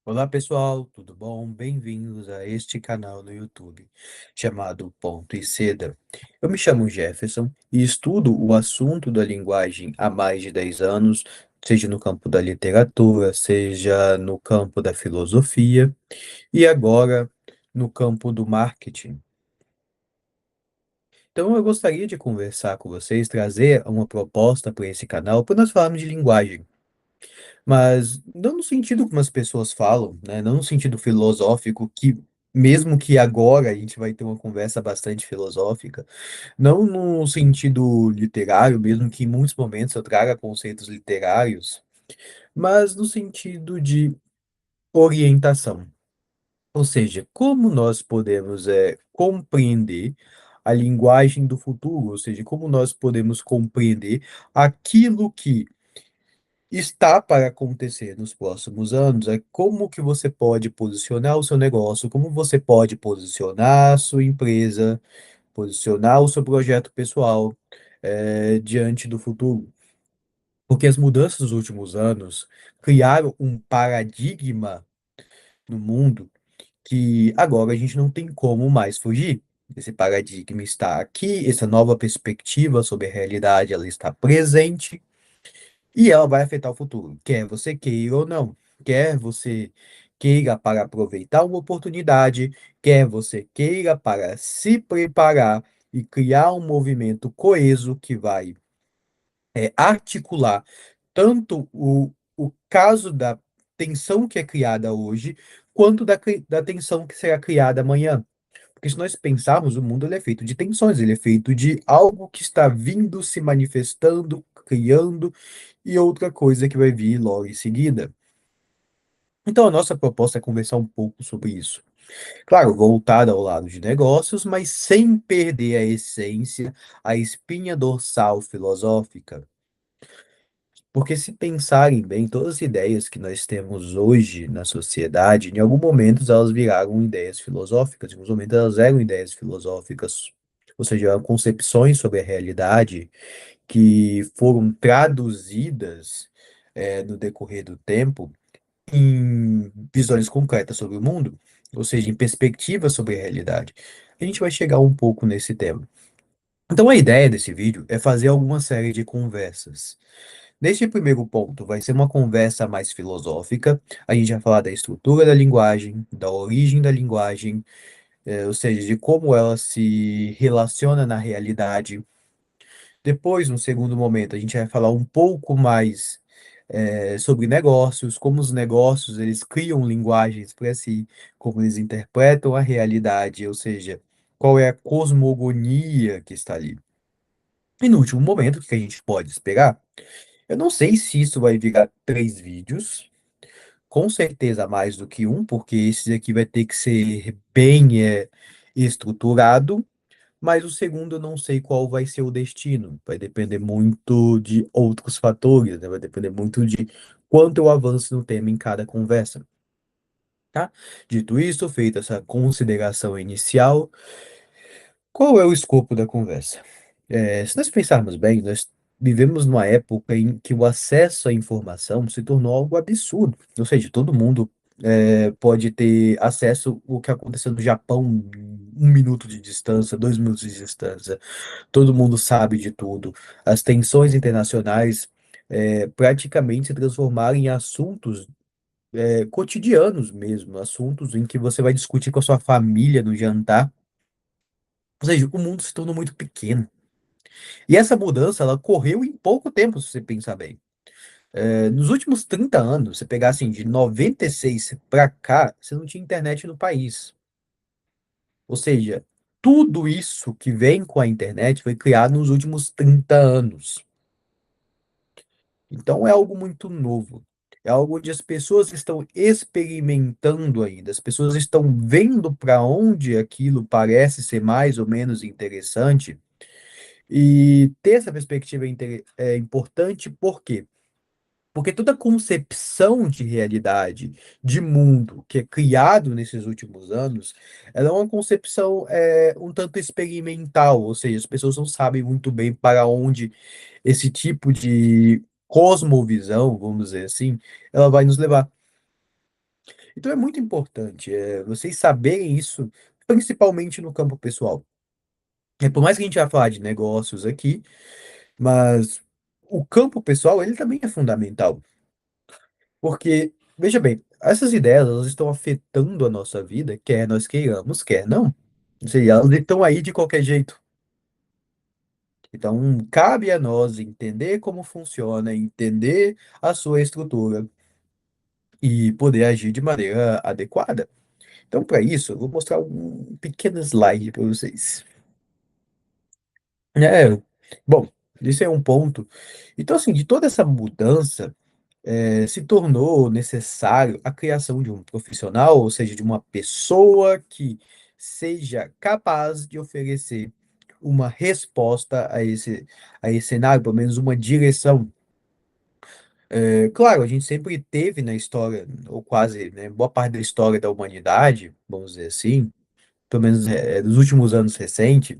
Olá pessoal, tudo bom? Bem-vindos a este canal no YouTube chamado Ponto e Seda. Eu me chamo Jefferson e estudo o assunto da linguagem há mais de 10 anos, seja no campo da literatura, seja no campo da filosofia e agora no campo do marketing. Então eu gostaria de conversar com vocês, trazer uma proposta para esse canal, para nós falarmos de linguagem. Mas não no sentido como as pessoas falam, né? Não no sentido filosófico, que mesmo que agora a gente vai ter uma conversa bastante filosófica, não no sentido literário, mesmo que em muitos momentos eu traga conceitos literários, mas no sentido de orientação. Ou seja, como nós podemos compreender a linguagem do futuro, ou seja, como nós podemos compreender aquilo que está para acontecer nos próximos anos é como que você pode posicionar o seu negócio, como você pode posicionar a sua empresa, posicionar o seu projeto pessoal, diante do futuro. Porque as mudanças dos últimos anos criaram um paradigma no mundo que agora a gente não tem como mais fugir. Esse paradigma está aqui, essa nova perspectiva sobre a realidade, ela está presente. E ela vai afetar o futuro, quer você queira ou não. Quer você queira para aproveitar uma oportunidade, quer você queira para se preparar e criar um movimento coeso que vai articular tanto o caso da tensão que é criada hoje, quanto da tensão que será criada amanhã. Porque se nós pensarmos, o mundo ele é feito de tensões, ele é feito de algo que está vindo, se manifestando, criando, e outra coisa que vai vir logo em seguida. Então, a nossa proposta é conversar um pouco sobre isso. Claro, voltada ao lado de negócios, mas sem perder a essência, a espinha dorsal filosófica. Porque se pensarem bem, todas as ideias que nós temos hoje na sociedade, em algum momento elas viraram ideias filosóficas, em alguns momentos elas eram ideias filosóficas, ou seja, eram concepções sobre a realidade que foram traduzidas no decorrer do tempo em visões concretas sobre o mundo, ou seja, em perspectivas sobre a realidade. A gente vai chegar um pouco nesse tema. Então, a ideia desse vídeo é fazer alguma série de conversas. Neste primeiro ponto, vai ser uma conversa mais filosófica. A gente vai falar da estrutura da linguagem, da origem da linguagem, ou seja, de como ela se relaciona na realidade. Depois, no segundo momento, a gente vai falar um pouco mais sobre negócios, como os negócios eles criam linguagens para si, como eles interpretam a realidade, ou seja, qual é a cosmogonia que está ali. E no último momento, o que a gente pode esperar? Eu não sei se isso vai virar 3 vídeos, com certeza mais do que um, porque esse aqui vai ter que ser bem estruturado. Mas o segundo eu não sei qual vai ser o destino. Vai depender muito de outros fatores, né? Vai depender muito de quanto eu avanço no tema em cada conversa, tá? Dito isso, feita essa consideração inicial, qual é o escopo da conversa? Se nós pensarmos bem, nós vivemos numa época em que o acesso à informação se tornou algo absurdo. Ou seja, todo mundo pode ter acesso ao que aconteceu no Japão em 1 minuto de distância, 2 minutos de distância. Todo mundo sabe de tudo. As tensões internacionais praticamente se transformaram em assuntos cotidianos mesmo, assuntos em que você vai discutir com a sua família no jantar. Ou seja, o mundo se tornou muito pequeno. E essa mudança, ela ocorreu em pouco tempo, se você pensar bem. Nos últimos 30 anos, você pegar assim, de 96 para cá, você não tinha internet no país. Ou seja, tudo isso que vem com a internet foi criado nos últimos 30 anos. Então é algo muito novo. É algo onde as pessoas estão experimentando ainda, as pessoas estão vendo para onde aquilo parece ser mais ou menos interessante. E ter essa perspectiva é importante, por quê? Porque toda concepção de realidade, de mundo, que é criado nesses últimos anos, ela é uma concepção um tanto experimental, ou seja, as pessoas não sabem muito bem para onde esse tipo de cosmovisão, vamos dizer assim, ela vai nos levar. Então é muito importante vocês saberem isso, principalmente no campo pessoal. Por mais que a gente vá falar de negócios aqui, mas o campo pessoal, ele também é fundamental. Porque, veja bem, essas ideias, elas estão afetando a nossa vida, quer nós queiramos, quer não. Ou seja, elas estão aí de qualquer jeito. Então, cabe a nós entender como funciona, entender a sua estrutura e poder agir de maneira adequada. Então, para isso, eu vou mostrar um pequeno slide para vocês. É, bom, isso é um ponto. Então, assim, de toda essa mudança, se tornou necessário a criação de um profissional, ou seja, de uma pessoa que seja capaz de oferecer uma resposta a esse cenário, pelo menos uma direção. Claro, a gente sempre teve na história, ou quase, né, boa parte da história da humanidade, vamos dizer assim, pelo menos dos últimos anos recentes,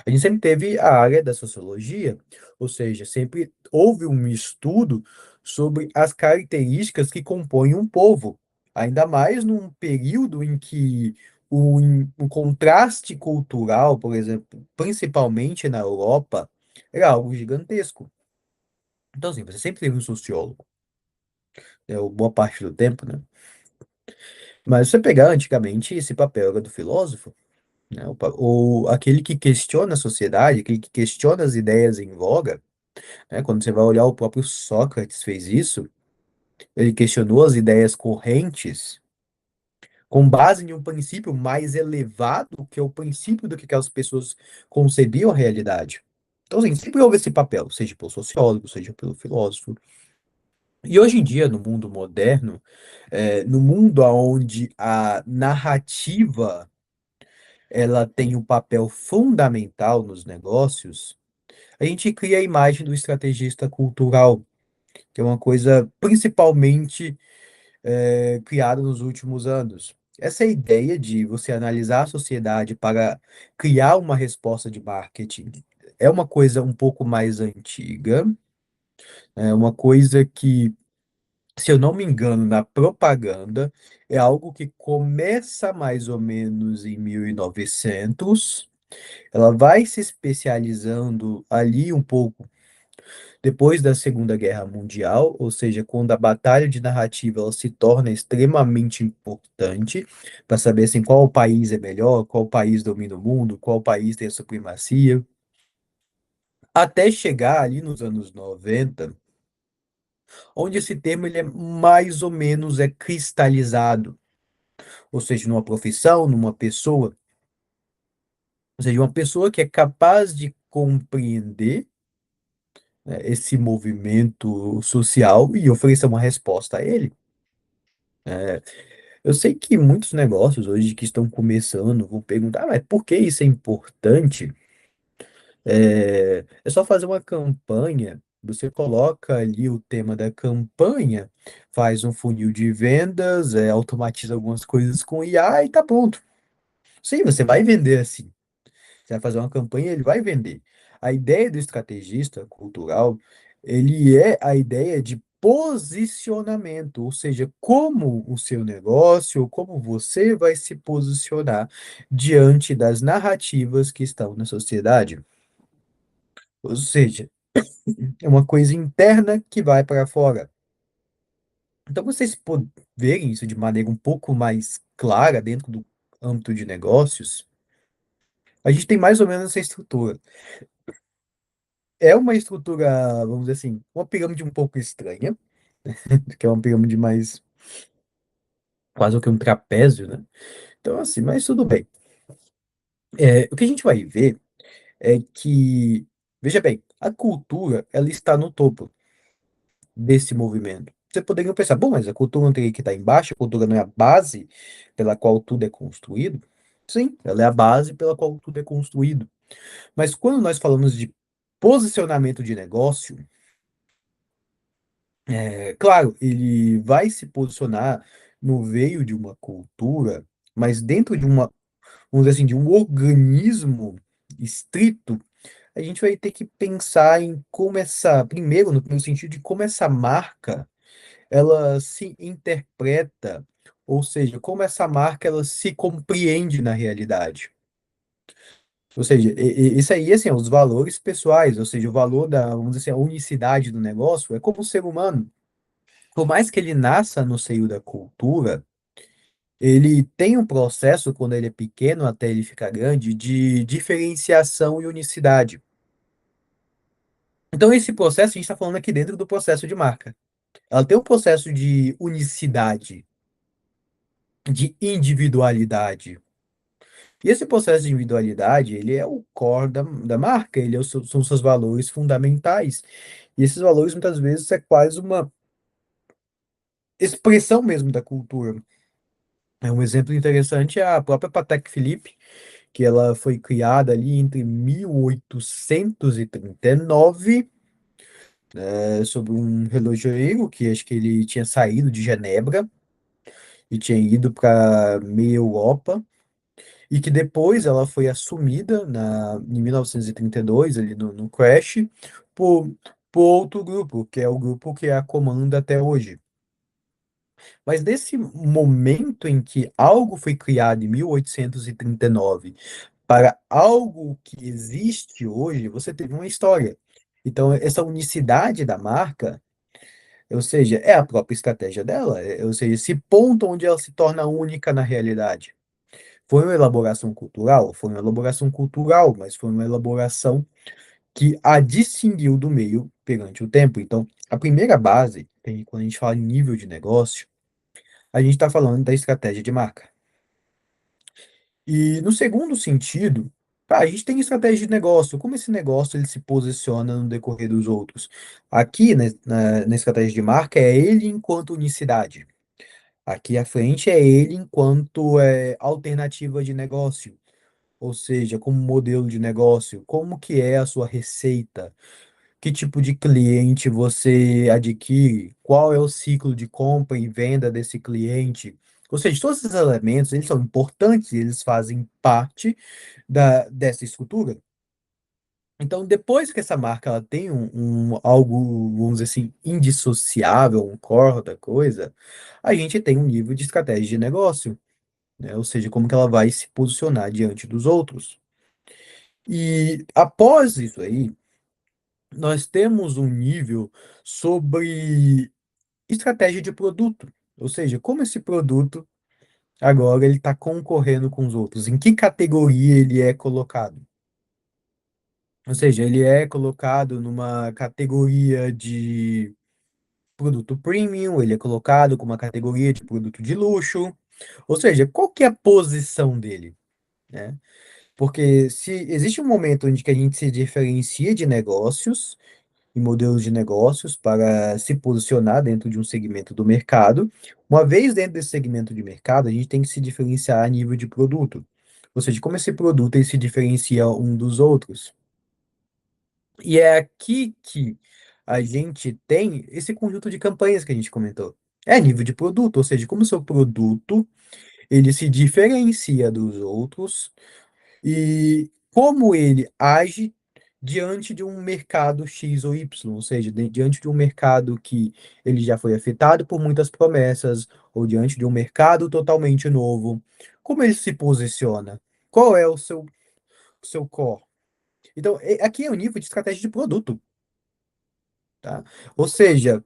a gente sempre teve a área da sociologia, ou seja, sempre houve um estudo sobre as características que compõem um povo, ainda mais num período em que o contraste cultural, por exemplo, principalmente na Europa, era algo gigantesco. Então, assim, você sempre teve um sociólogo, boa parte do tempo, né? Mas se você pegar antigamente, esse papel era do filósofo, né? Ou aquele que questiona a sociedade, aquele que questiona as ideias em voga, né? Quando você vai olhar, o próprio Sócrates fez isso, ele questionou as ideias correntes com base em um princípio mais elevado, que é o princípio do que aquelas pessoas concebiam a realidade. Então, assim, sempre houve esse papel, seja pelo sociólogo, seja pelo filósofo. E hoje em dia, no mundo moderno, no mundo onde a narrativa ela tem um papel fundamental nos negócios, a gente cria a imagem do estrategista cultural, que é uma coisa principalmente criada nos últimos anos. Essa ideia de você analisar a sociedade para criar uma resposta de marketing é uma coisa um pouco mais antiga, é uma coisa que, se eu não me engano, na propaganda, é algo que começa mais ou menos em 1900. Ela vai se especializando ali um pouco depois da Segunda Guerra Mundial, ou seja, quando a batalha de narrativa ela se torna extremamente importante para saber assim, qual país é melhor, qual país domina o mundo, qual país tem a supremacia, até chegar ali nos anos 90, onde esse termo ele é mais ou menos cristalizado, ou seja, numa profissão, numa pessoa, ou seja, uma pessoa que é capaz de compreender, né, esse movimento social e oferecer uma resposta a ele. Eu sei que muitos negócios hoje que estão começando vão perguntar, mas por que isso é importante? É só fazer uma campanha, você coloca ali o tema da campanha, faz um funil de vendas, automatiza algumas coisas com IA e tá pronto. Sim, você vai vender assim. Você vai fazer uma campanha, ele vai vender. A ideia do estrategista cultural, ele é a ideia de posicionamento, ou seja, como o seu negócio, como você vai se posicionar diante das narrativas que estão na sociedade. Ou seja, é uma coisa interna que vai para fora. Então, vocês verem isso de maneira um pouco mais clara dentro do âmbito de negócios, a gente tem mais ou menos essa estrutura. É uma estrutura, vamos dizer assim, uma pirâmide um pouco estranha, que é uma pirâmide mais quase que um trapézio, né? Então, assim, mas tudo bem. O que a gente vai ver é que, veja bem, a cultura, ela está no topo desse movimento. Você poderia pensar, bom, mas a cultura não teria que estar embaixo, a cultura não é a base pela qual tudo é construído? Sim, ela é a base pela qual tudo é construído. Mas quando nós falamos de posicionamento de negócio, claro, ele vai se posicionar no veio de uma cultura, mas dentro de uma, vamos dizer assim, de um organismo estrito, a gente vai ter que pensar em como essa, primeiro, no sentido de como essa marca, ela se interpreta Ou seja, como essa marca ela se compreende na realidade. Ou seja, isso aí, assim, é os valores pessoais, ou seja, o valor da, vamos dizer assim, a unicidade do negócio é como o ser humano. Por mais que ele nasça no seio da cultura, ele tem um processo, quando ele é pequeno até ele ficar grande, de diferenciação e unicidade. Então, esse processo, a gente está falando aqui dentro do processo de marca. Ela tem um processo de unicidade, de individualidade. E esse processo de individualidade, ele é o core da marca, ele é são seus valores fundamentais. E esses valores, muitas vezes, é quase uma expressão mesmo da cultura. É um exemplo interessante é a própria Patek Philippe, que ela foi criada ali entre 1839, sobre um relojoeiro que acho que ele tinha saído de Genebra e tinha ido para meia Europa, e que depois ela foi assumida em 1932, ali no Crash, por, por outro grupo, que é o grupo que a comanda até hoje. Mas nesse momento em que algo foi criado em 1839 para algo que existe hoje, você teve uma história. Então, essa unicidade da marca, ou seja, é a própria estratégia dela, ou seja, esse ponto onde ela se torna única na realidade. Foi uma elaboração cultural? Foi uma elaboração cultural, mas foi uma elaboração que a distinguiu do meio perante o tempo. Então, a primeira base, quando a gente fala em nível de negócio, a gente está falando da estratégia de marca. E no segundo sentido, tá, a gente tem estratégia de negócio. Como esse negócio ele se posiciona no decorrer dos outros? Aqui, né, na estratégia de marca, é ele enquanto unicidade. Aqui à frente é ele enquanto alternativa de negócio. Ou seja, como modelo de negócio, como que é a sua receita? Que tipo de cliente você adquire? Qual é o ciclo de compra e venda desse cliente? Ou seja, todos esses elementos, eles são importantes, eles fazem parte dessa estrutura. Então, depois que essa marca ela tem algo, vamos dizer assim, indissociável, um core da coisa, a gente tem um nível de estratégia de negócio, né? Ou seja, como que ela vai se posicionar diante dos outros. E após isso aí, nós temos um nível sobre estratégia de produto, ou seja, como esse produto agora ele está concorrendo com os outros, em que categoria ele é colocado. Ou seja, ele é colocado numa categoria de produto premium, ele é colocado como uma categoria de produto de luxo, ou seja, qual que é a posição dele, né? Porque se existe um momento onde que a gente se diferencia de negócios e modelos de negócios para se posicionar dentro de um segmento do mercado. Uma vez dentro desse segmento de mercado, a gente tem que se diferenciar a nível de produto. Ou seja, como esse produto ele se diferencia um dos outros. E é aqui que a gente tem esse conjunto de campanhas que a gente comentou. É nível de produto, ou seja, como o seu produto ele se diferencia dos outros e como ele age diante de um mercado X ou Y, ou seja, diante de um mercado que ele já foi afetado por muitas promessas, ou diante de um mercado totalmente novo, como ele se posiciona? Qual é o seu core? Então, aqui é o nível de estratégia de produto, tá? Ou seja,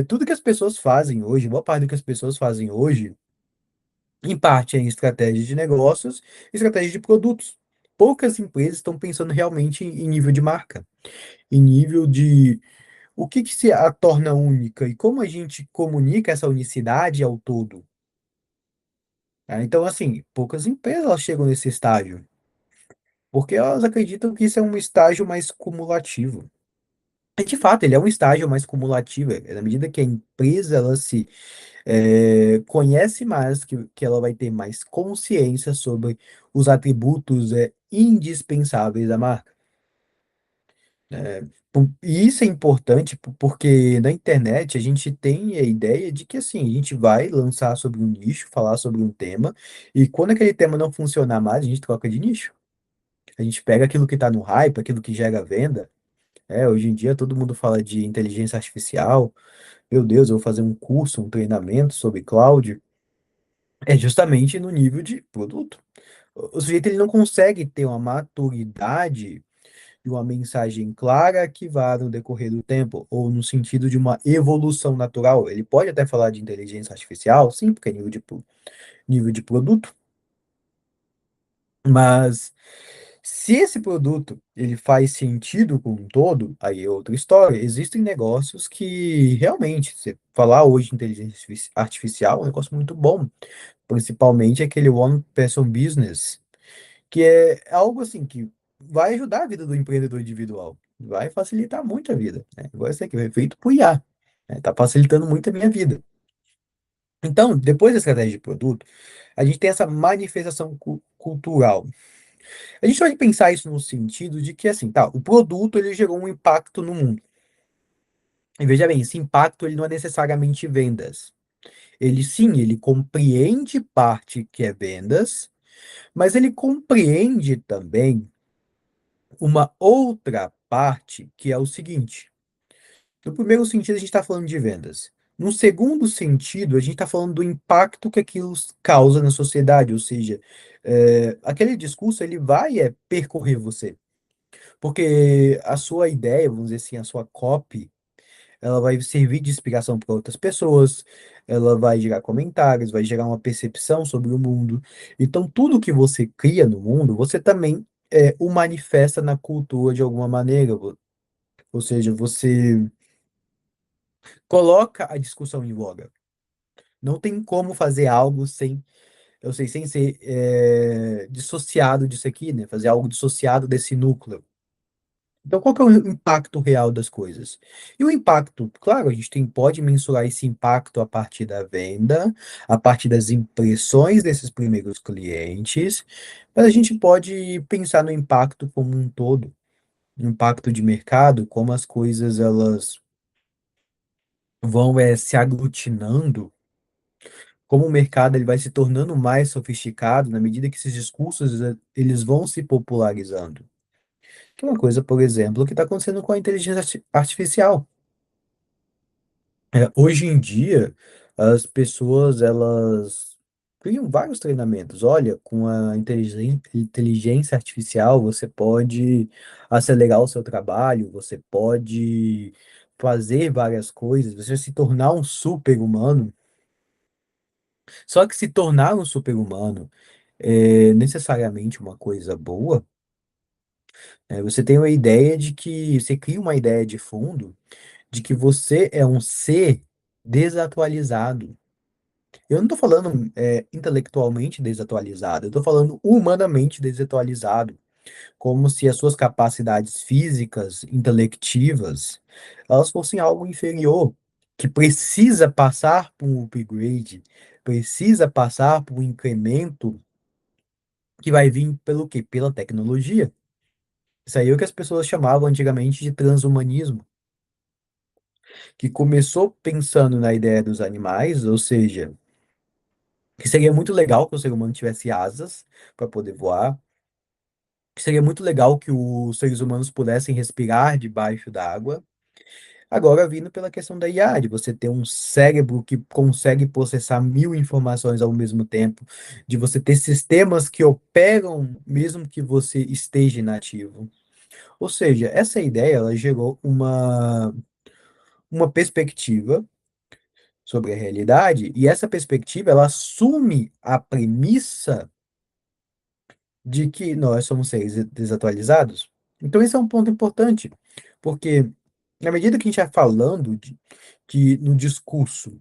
tudo que as pessoas fazem hoje, boa parte do que as pessoas fazem hoje, em parte é em estratégia de negócios, estratégia de produtos. Poucas empresas estão pensando realmente em nível de marca, em nível de o que que se a torna única e como a gente comunica essa unicidade ao todo. Tá? Então, assim, poucas empresas elas chegam nesse estágio, porque elas acreditam que isso é um estágio mais cumulativo. E, de fato, ele é um estágio mais cumulativo, na medida que a empresa ela se conhece mais, que ela vai ter mais consciência sobre os atributos indispensáveis da marca. E isso é importante porque na internet a gente tem a ideia de que assim, a gente vai lançar sobre um nicho, falar sobre um tema, e quando aquele tema não funcionar mais, a gente troca de nicho. A gente pega aquilo que está no hype, aquilo que gera venda. Hoje em dia todo mundo fala de inteligência artificial. Meu Deus, eu vou fazer um curso, um treinamento sobre cloud. É justamente no nível de produto. O sujeito ele não consegue ter uma maturidade e uma mensagem clara que vá no decorrer do tempo, ou no sentido de uma evolução natural. Ele pode até falar de inteligência artificial, sim, porque é nível de produto, mas se esse produto ele faz sentido com um todo, aí é outra história. Existem negócios que realmente, você falar hoje de inteligência artificial é um negócio muito bom, principalmente aquele one person business, que é algo assim que vai ajudar a vida do empreendedor individual, vai facilitar muito a vida, né? Igual esse aqui, foi feito por IA, né? Tá facilitando muito a minha vida. Então, depois da estratégia de produto, a gente tem essa manifestação cultural. A gente pode pensar isso no sentido de que, assim, tá, o produto ele gerou um impacto no mundo. E veja bem, esse impacto ele não é necessariamente vendas. Ele sim, ele compreende parte que é vendas, mas ele compreende também uma outra parte que é o seguinte. No primeiro sentido, a gente está falando de vendas. No segundo sentido, a gente está falando do impacto que aquilo causa na sociedade, ou seja, aquele discurso ele vai percorrer você. Porque a sua ideia, vamos dizer assim, a sua copy, ela vai servir de inspiração para outras pessoas, ela vai gerar comentários, vai gerar uma percepção sobre o mundo. Então, tudo que você cria no mundo, você também o manifesta na cultura de alguma maneira. Ou seja, você coloca a discussão em voga. Não tem como fazer algo sem, eu sei, sem ser dissociado disso aqui, né? Fazer algo dissociado desse núcleo. Então, qual que é o impacto real das coisas? E o impacto, claro, a gente pode mensurar esse impacto a partir da venda, a partir das impressões desses primeiros clientes, mas a gente pode pensar no impacto como um todo, no impacto de mercado, como as coisas elas vão se aglutinando, como o mercado ele vai se tornando mais sofisticado na medida que esses discursos eles vão se popularizando. Que é uma coisa, por exemplo, que está acontecendo com a inteligência artificial. Hoje em dia, as pessoas elas criam vários treinamentos. Olha, com a inteligência artificial, você pode acelerar o seu trabalho, você pode fazer várias coisas, você vai se tornar um super-humano. Só que se tornar um super-humano é necessariamente uma coisa boa. Você tem uma ideia de que você cria uma ideia de fundo de que você é um ser desatualizado. Eu não estou falando intelectualmente desatualizado, eu estou falando humanamente desatualizado, como se as suas capacidades físicas, intelectivas, elas fossem algo inferior, que precisa passar por um upgrade, precisa passar por um incremento que vai vir pelo quê? Pela tecnologia. Isso aí é o que as pessoas chamavam antigamente de transhumanismo, que começou pensando na ideia dos animais, ou seja, que seria muito legal que o ser humano tivesse asas para poder voar, que seria muito legal que os seres humanos pudessem respirar debaixo d'água. Agora, vindo pela questão da IA, de você ter um cérebro que consegue processar mil informações ao mesmo tempo, de você ter sistemas que operam mesmo que você esteja inativo. Ou seja, essa ideia ela gerou uma perspectiva sobre a realidade, e essa perspectiva ela assume a premissa de que nós somos seres desatualizados. Então, esse é um ponto importante, porque na medida que a gente vai falando que no discurso,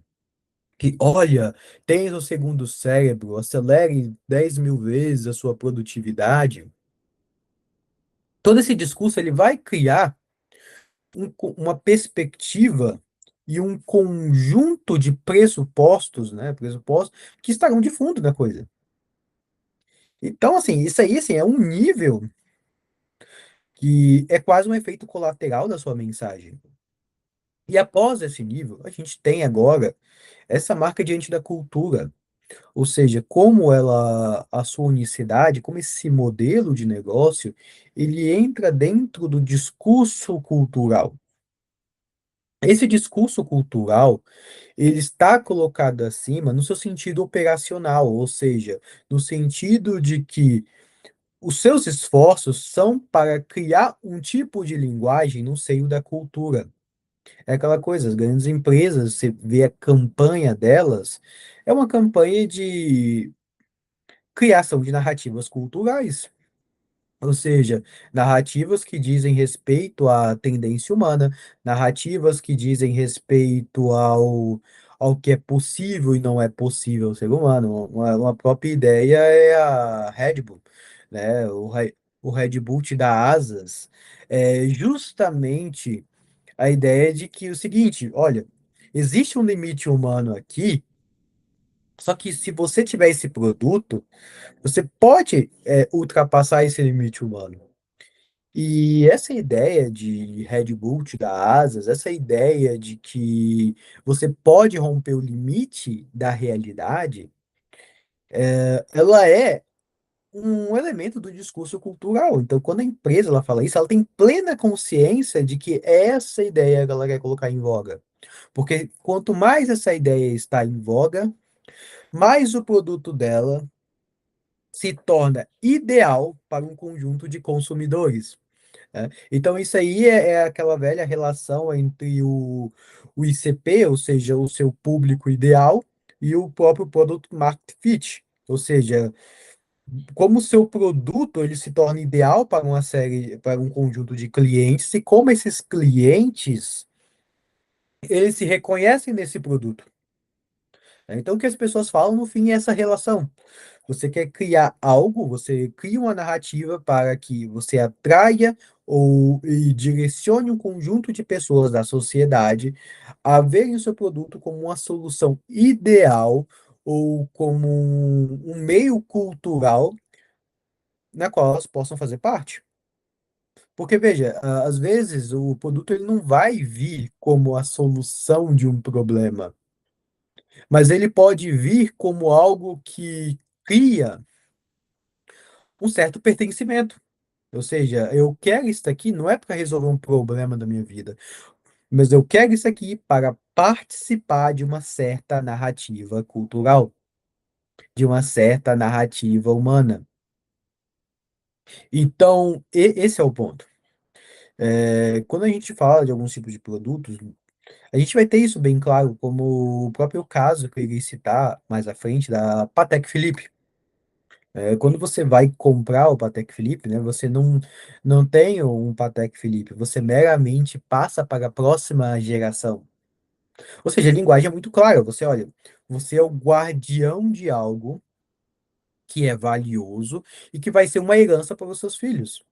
que olha, tens o segundo cérebro, acelere 10 mil vezes a sua produtividade, todo esse discurso ele vai criar uma perspectiva e um conjunto de pressupostos, né, pressupostos que estarão de fundo da coisa. Então, assim, isso aí, assim, é um nível que é quase um efeito colateral da sua mensagem. E após esse nível, a gente tem agora essa marca diante da cultura, ou seja, como ela, a sua unicidade, como esse modelo de negócio, ele entra dentro do discurso cultural. Esse discurso cultural, ele está colocado acima no seu sentido operacional, ou seja, no sentido de que os seus esforços são para criar um tipo de linguagem no seio da cultura. É aquela coisa, as grandes empresas, você vê a campanha delas, é uma campanha de criação de narrativas culturais. Ou seja, narrativas que dizem respeito à tendência humana, narrativas que dizem respeito ao que é possível e não é possível ao ser humano. Uma própria ideia é a Red Bull, né? O Red Bull te dá asas. É justamente a ideia de que o seguinte, olha, existe um limite humano aqui, só que se você tiver esse produto, você pode, ultrapassar esse limite humano. E essa ideia de Red Bull te dar asas, essa ideia de que você pode romper o limite da realidade, ela é um elemento do discurso cultural. Então, quando a empresa ela fala isso, ela tem plena consciência de que essa ideia que ela quer colocar em voga. Porque quanto mais essa ideia está em voga, mais o produto dela se torna ideal para um conjunto de consumidores, né? Então, isso aí é aquela velha relação entre o ICP, ou seja, o seu público ideal, e o próprio Product Market Fit, ou seja, como o seu produto ele se torna ideal para uma série, para um conjunto de clientes, e como esses clientes eles se reconhecem nesse produto, né? Então, o que as pessoas falam no fim é essa relação. Você quer criar algo, você cria uma narrativa para que você atraia e direcione um conjunto de pessoas da sociedade a verem o seu produto como uma solução ideal ou como um meio cultural na qual elas possam fazer parte. Porque, veja, às vezes o produto ele não vai vir como a solução de um problema, mas ele pode vir como algo que cria um certo pertencimento. Ou seja, eu quero isso aqui não é para resolver um problema da minha vida, mas eu quero isso aqui para participar de uma certa narrativa cultural, de uma certa narrativa humana. Então, esse é o ponto. Quando a gente fala de alguns tipos de produtos, a gente vai ter isso bem claro, como o próprio caso que eu irei citar mais à frente da Patek Philippe. Quando você vai comprar o Patek Philippe, né, você não tem um Patek Philippe, você meramente passa para a próxima geração. Ou seja, a linguagem é muito clara. Você olha, você é o guardião de algo que é valioso e que vai ser uma herança para os seus filhos.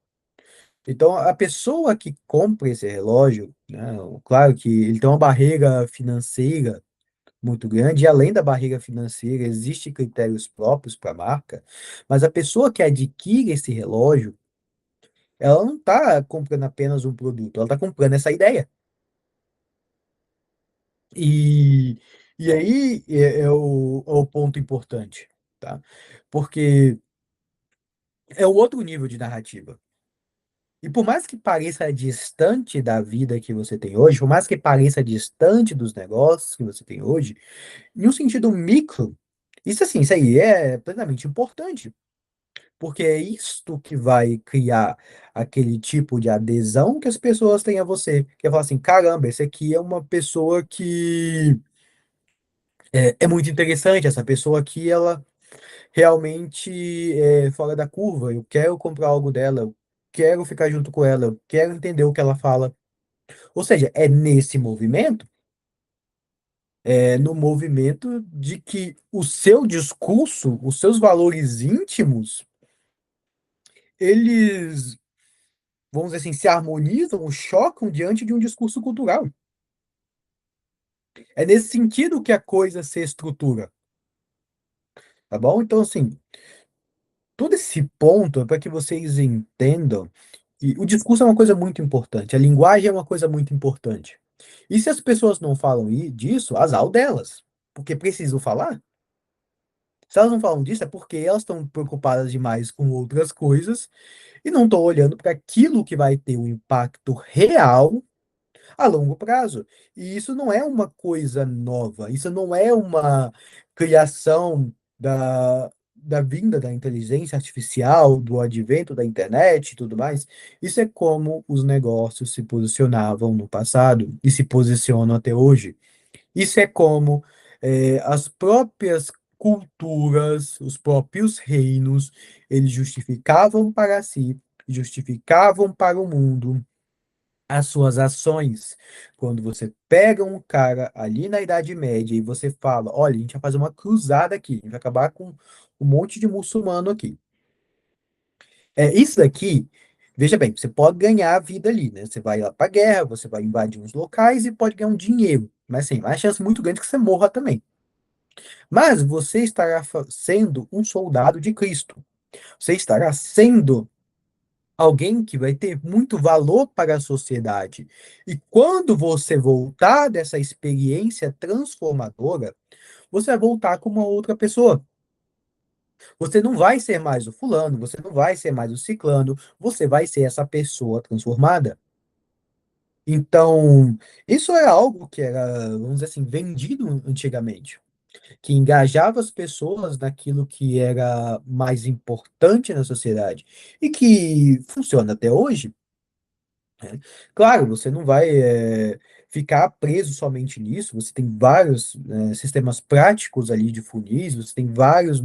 Então, a pessoa que compra esse relógio, né, claro que ele tem uma barreira financeira muito grande, e além da barreira financeira, existem critérios próprios para a marca, mas a pessoa que adquire esse relógio, ela não está comprando apenas um produto, ela está comprando essa ideia. E, e aí é o ponto importante, tá? Porque é o outro nível de narrativa. E por mais que pareça distante da vida que você tem hoje, por mais que pareça distante dos negócios que você tem hoje, em um sentido micro, isso assim, isso aí é plenamente importante. Porque é isto que vai criar aquele tipo de adesão que as pessoas têm a você. Que é falar assim, caramba, esse aqui é uma pessoa que é muito interessante. Essa pessoa aqui, ela realmente é fora da curva. Eu quero comprar algo dela, eu quero ficar junto com ela, eu quero entender o que ela fala. Ou seja, é nesse movimento, é no movimento de que o seu discurso, os seus valores íntimos, eles vamos dizer assim, se harmonizam ou chocam diante de um discurso cultural. É nesse sentido que a coisa se estrutura, tá bom? Então, assim, todo esse ponto é para que vocês entendam que o discurso é uma coisa muito importante, a linguagem é uma coisa muito importante. E se as pessoas não falam disso, azar delas, porque precisam falar. Se elas não falam disso, é porque elas estão preocupadas demais com outras coisas e não estão olhando para aquilo que vai ter um impacto real a longo prazo. E isso não é uma coisa nova, isso não é uma criação da vinda da inteligência artificial, do advento da internet e tudo mais. Isso é como os negócios se posicionavam no passado e se posicionam até hoje. Isso é como as próprias culturas, os próprios reinos, eles justificavam para si, justificavam para o mundo as suas ações. Quando você pega um cara ali na Idade Média e você fala, olha, a gente vai fazer uma cruzada aqui, a gente vai acabar com um monte de muçulmano aqui. Isso daqui, veja bem, você pode ganhar a vida ali, né? Você vai lá para guerra, você vai invadir uns locais e pode ganhar um dinheiro. Mas assim, há chance muito grande que você morra também. Mas você estará sendo um soldado de Cristo. Você estará sendo alguém que vai ter muito valor para a sociedade. E quando você voltar dessa experiência transformadora, você vai voltar como uma outra pessoa. Você não vai ser mais o fulano, você não vai ser mais o ciclano, você vai ser essa pessoa transformada. Então, isso é algo que era, vamos dizer assim, vendido antigamente, que engajava as pessoas naquilo que era mais importante na sociedade e que funciona até hoje, né? Claro, você não vai ficar preso somente nisso, você tem vários sistemas práticos ali de funis, você tem vários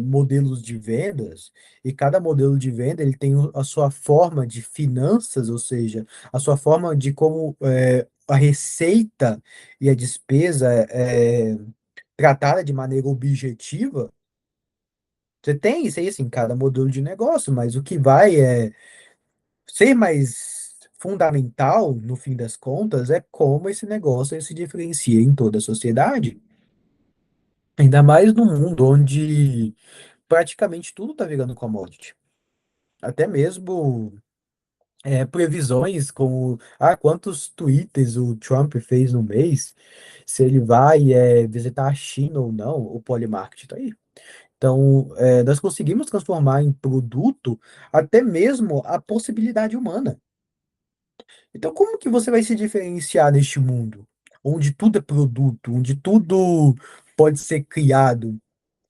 modelos de vendas, e cada modelo de venda ele tem a sua forma de finanças, ou seja, a sua forma de como a receita e a despesa tratada de maneira objetiva. Você tem isso aí, assim, cada modelo de negócio, mas o que vai ser mais fundamental, no fim das contas, é como esse negócio ele se diferencia em toda a sociedade. Ainda mais num mundo onde praticamente tudo está virando commodity. Até mesmo previsões como quantos tweets o Trump fez no mês, se ele vai visitar a China ou não, o Polymarket está aí. Então, nós conseguimos transformar em produto até mesmo a possibilidade humana. Então, como que você vai se diferenciar neste mundo, onde tudo é produto, onde tudo pode ser criado,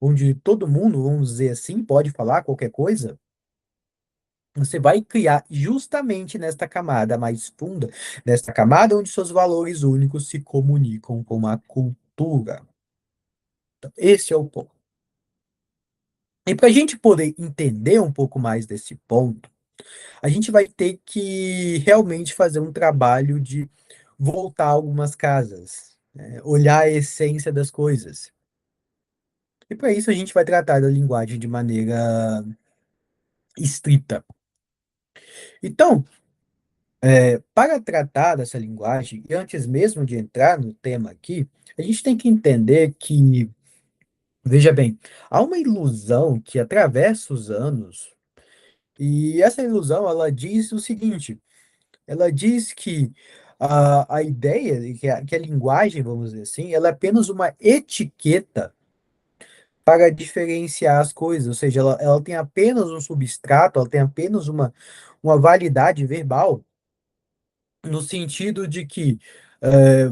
onde todo mundo, vamos dizer assim, pode falar qualquer coisa? Você vai criar justamente nesta camada mais funda, nesta camada onde seus valores únicos se comunicam com a cultura. Esse é o ponto. E para a gente poder entender um pouco mais desse ponto, a gente vai ter que realmente fazer um trabalho de voltar a algumas casas, né? Olhar a essência das coisas. E para isso a gente vai tratar da linguagem de maneira estrita. Então, para tratar dessa linguagem, e antes mesmo de entrar no tema aqui, a gente tem que entender que, veja bem, há uma ilusão que atravessa os anos, e essa ilusão ela diz o seguinte. Ela diz que a ideia, que a linguagem, vamos dizer assim, ela é apenas uma etiqueta para diferenciar as coisas, ou seja, ela tem apenas um substrato, ela tem apenas uma validade verbal, no sentido de que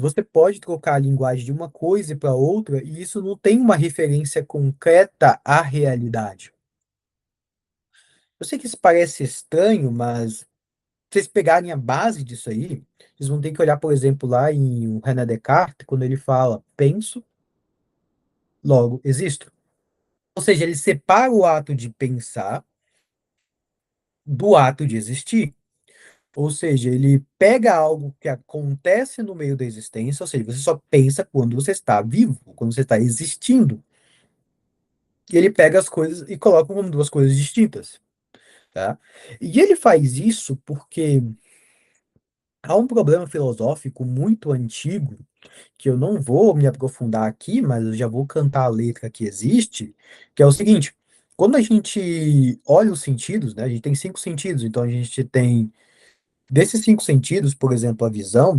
você pode trocar a linguagem de uma coisa para outra e isso não tem uma referência concreta à realidade. Eu sei que isso parece estranho, mas vocês pegarem a base disso aí, vocês vão ter que olhar, por exemplo, lá em o René Descartes, quando ele fala penso, logo existo. Ou seja, ele separa o ato de pensar do ato de existir. Ou seja, ele pega algo que acontece no meio da existência, ou seja, você só pensa quando você está vivo, quando você está existindo. E ele pega as coisas e coloca como duas coisas distintas, tá? E ele faz isso porque há um problema filosófico muito antigo que eu não vou me aprofundar aqui, mas eu já vou cantar a letra que existe, que é o seguinte: quando a gente olha os sentidos, né, a gente tem cinco sentidos, então a gente tem, desses cinco sentidos, por exemplo, a visão,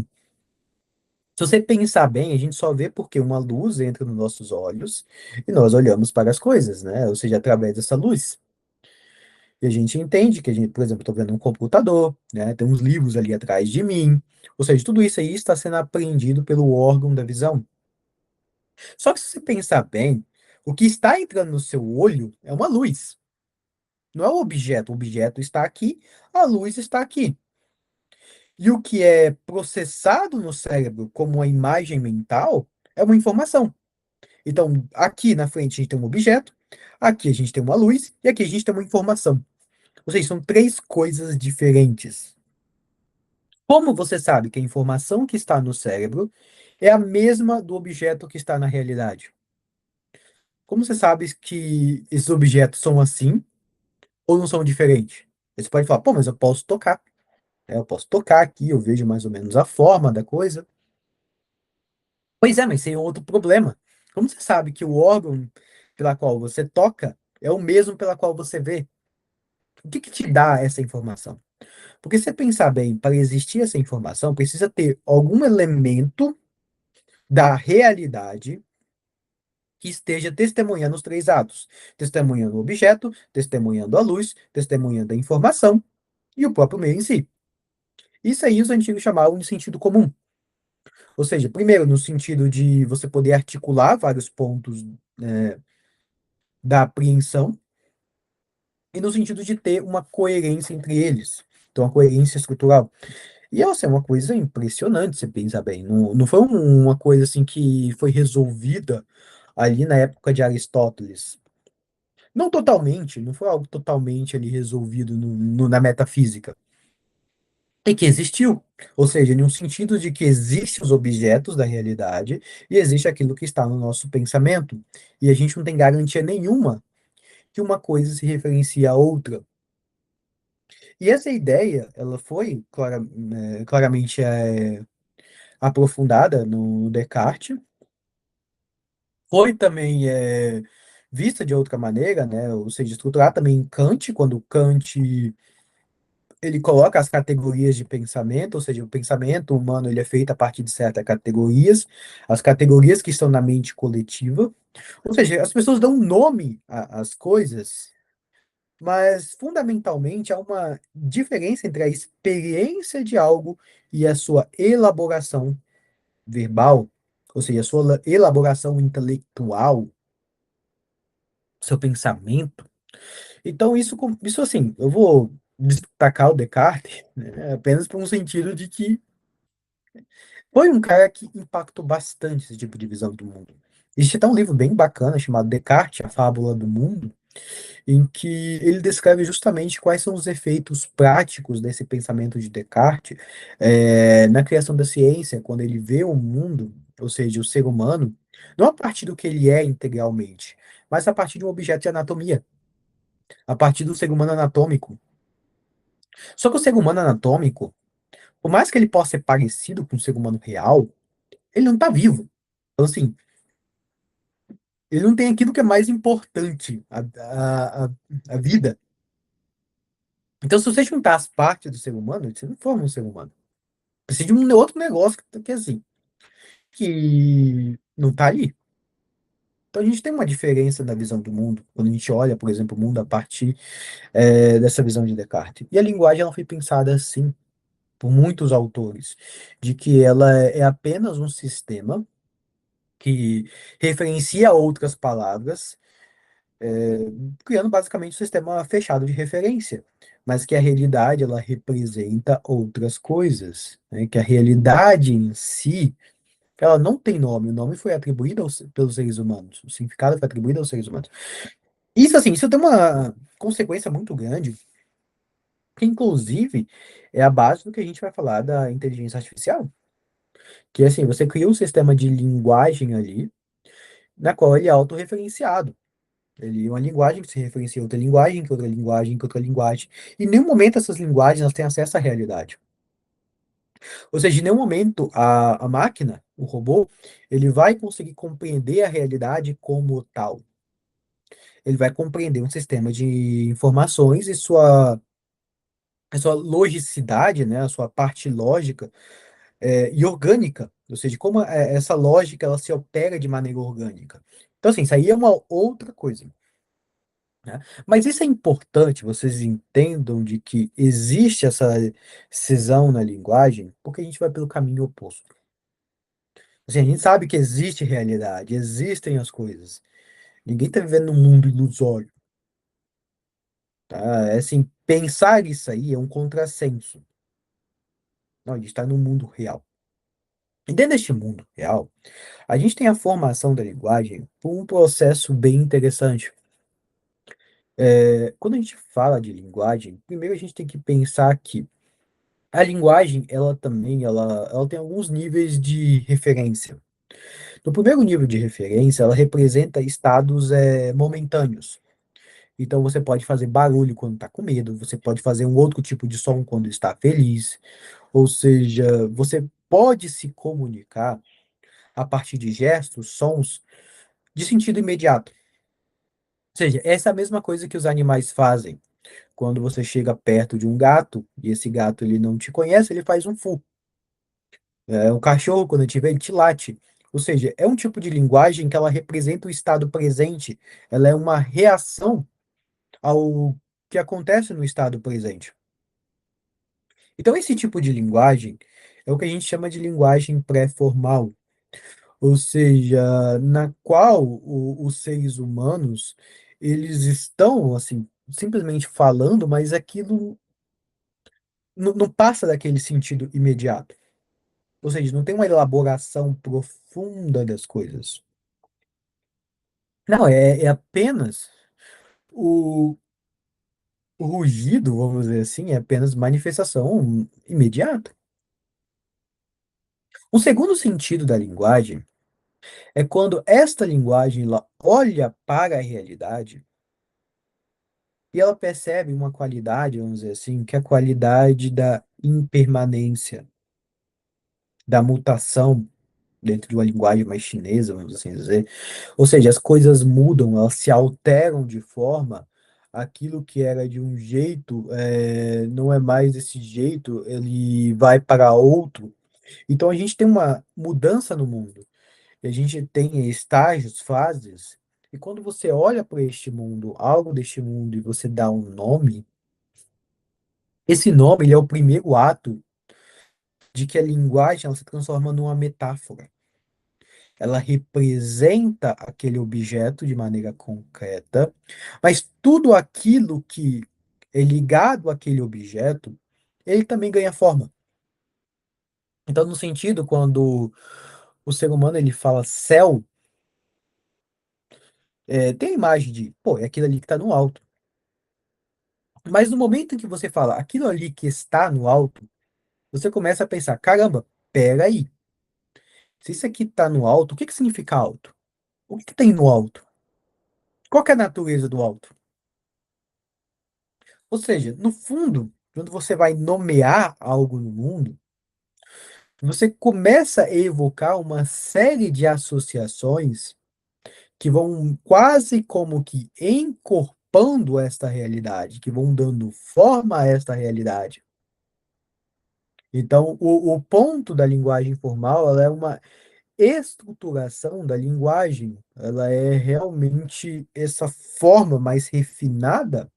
se você pensar bem, a gente só vê porque uma luz entra nos nossos olhos e nós olhamos para as coisas, né, ou seja, através dessa luz. E a gente entende que a gente, por exemplo, estou vendo um computador, né? Tem uns livros ali atrás de mim. Ou seja, tudo isso aí está sendo apreendido pelo órgão da visão. Só que se você pensar bem, o que está entrando no seu olho é uma luz. Não é o objeto está aqui, a luz está aqui. E o que é processado no cérebro como uma imagem mental é uma informação. Então, aqui na frente a gente tem um objeto, aqui a gente tem uma luz e aqui a gente tem uma informação. Ou seja, são três coisas diferentes. Como você sabe que a informação que está no cérebro é a mesma do objeto que está na realidade? Como você sabe que esses objetos são assim ou não são diferentes? Você pode falar, pô, mas eu posso tocar. Eu posso tocar aqui, eu vejo mais ou menos a forma da coisa. Pois é, mas tem outro problema. Como você sabe que o órgão pela qual você toca é o mesmo pela qual você vê? O que que te dá essa informação? Porque se você pensar bem, para existir essa informação, precisa ter algum elemento da realidade que esteja testemunhando os três atos: testemunhando o objeto, testemunhando a luz, testemunhando a informação e o próprio meio em si. Isso aí os antigos chamavam de sentido comum. Ou seja, primeiro, no sentido de você poder articular vários pontos, da apreensão, e no sentido de ter uma coerência entre eles. Então, a coerência estrutural. E essa é uma coisa impressionante, você pensa bem. Não, não foi uma coisa assim que foi resolvida ali na época de Aristóteles. Não totalmente, não foi algo totalmente ali resolvido na metafísica. E que existiu. Ou seja, em um sentido de que existem os objetos da realidade e existe aquilo que está no nosso pensamento. E a gente não tem garantia nenhuma que uma coisa se referencia à outra. E essa ideia, ela foi claramente aprofundada no Descartes, foi também vista de outra maneira, né? Ou seja, estruturar também em Kant, quando Kant ele coloca as categorias de pensamento, ou seja, o pensamento humano ele é feito a partir de certas categorias, as categorias que estão na mente coletiva, ou seja, as pessoas dão nome às coisas, mas fundamentalmente há uma diferença entre a experiência de algo e a sua elaboração verbal, ou seja, a sua elaboração intelectual, seu pensamento. Então, isso assim, eu vou destacar o Descartes, né, apenas por um sentido de que foi um cara que impactou bastante esse tipo de visão do mundo. Existe até um livro bem bacana chamado Descartes, a Fábula do Mundo, em que ele descreve justamente quais são os efeitos práticos desse pensamento de Descartes na criação da ciência, quando ele vê o mundo, ou seja, o ser humano, não a partir do que ele é integralmente, mas a partir de um objeto de anatomia, a partir do ser humano anatômico. Só que o ser humano anatômico, por mais que ele possa ser parecido com o ser humano real, ele não está vivo. Então, assim, ele não tem aquilo que é mais importante, a vida. Então, se você juntar as partes do ser humano, você não forma um ser humano. Precisa de um outro negócio que assim, que não tá ali. Então, a gente tem uma diferença na visão do mundo, quando a gente olha, por exemplo, o mundo a partir dessa visão de Descartes. E a linguagem, ela foi pensada assim, por muitos autores, de que ela é apenas um sistema que referencia outras palavras, criando basicamente um sistema fechado de referência, mas que a realidade ela representa outras coisas, né? Que a realidade em si, ela não tem nome, o nome foi atribuído pelos seres humanos, o significado foi atribuído aos seres humanos. Isso assim, isso tem uma consequência muito grande, que inclusive é a base do que a gente vai falar da inteligência artificial, que assim, você cria um sistema de linguagem ali, na qual ele é autorreferenciado. Ele é uma linguagem que se referencia a outra linguagem, que outra linguagem, que outra linguagem. E em nenhum momento essas linguagens elas têm acesso à realidade. Ou seja, em nenhum momento a máquina, o robô, ele vai conseguir compreender a realidade como tal. Ele vai compreender um sistema de informações e a sua logicidade, né, a sua parte lógica e orgânica. Ou seja, como essa lógica ela se opera de maneira orgânica. Então, assim, isso aí é uma outra coisa. né? Mas isso é importante, vocês entendam de que existe essa cisão na linguagem, porque a gente vai pelo caminho oposto. Assim, a gente sabe que existe realidade, existem as coisas. Ninguém está vivendo num mundo ilusório, tá? É assim, pensar isso aí é um contrassenso. Não, a gente está no mundo real. E dentro deste mundo real, a gente tem a formação da linguagem por um processo bem interessante. Quando a gente fala de linguagem, primeiro a gente tem que pensar que a linguagem, ela também, ela tem alguns níveis de referência. No primeiro nível de referência, ela representa estados momentâneos. Então, você pode fazer barulho quando está com medo, você pode fazer um outro tipo de som quando está feliz, ou seja, você pode se comunicar a partir de gestos, sons, de sentido imediato. Ou seja, essa é a mesma coisa que os animais fazem. Quando você chega perto de um gato, e esse gato ele não te conhece, ele faz um fu. Um cachorro, quando te vê, ele te late. Ou seja, é um tipo de linguagem que ela representa o estado presente. Ela é uma reação ao que acontece no estado presente. Então, esse tipo de linguagem é o que a gente chama de linguagem pré-formal, ou seja, na qual os seres humanos eles estão assim simplesmente falando, mas aquilo não passa daquele sentido imediato. Ou seja, não tem uma elaboração profunda das coisas. Não, é apenas o, o rugido, vamos dizer assim, é apenas manifestação imediata. Um segundo sentido da linguagem é quando esta linguagem ela olha para a realidade e ela percebe uma qualidade, vamos dizer assim, que é a qualidade da impermanência, da mutação dentro de uma linguagem mais chinesa, vamos assim dizer. Ou seja, as coisas mudam, elas se alteram de forma, aquilo que era de um jeito, não é mais desse jeito, ele vai para outro. Então a gente tem uma mudança no mundo. E a gente tem estágios, fases, e quando você olha para este mundo, algo deste mundo, e você dá um nome, esse nome ele é o primeiro ato de que a linguagem ela se transforma numa metáfora. Ela representa aquele objeto de maneira concreta, mas tudo aquilo que é ligado àquele objeto, ele também ganha forma. Então, no sentido, quando o ser humano ele fala céu, tem a imagem de, pô, é aquilo ali que está no alto. Mas no momento em que você fala aquilo ali que está no alto, você começa a pensar, caramba, pera aí. Se isso aqui está no alto, o que que significa alto? O que que tem no alto? Qual que é a natureza do alto? Ou seja, no fundo, quando você vai nomear algo no mundo, você começa a evocar uma série de associações que vão quase como que encorpando esta realidade, que vão dando forma a esta realidade. Então, o ponto da linguagem formal, ela é uma estruturação da linguagem, ela é realmente essa forma mais refinada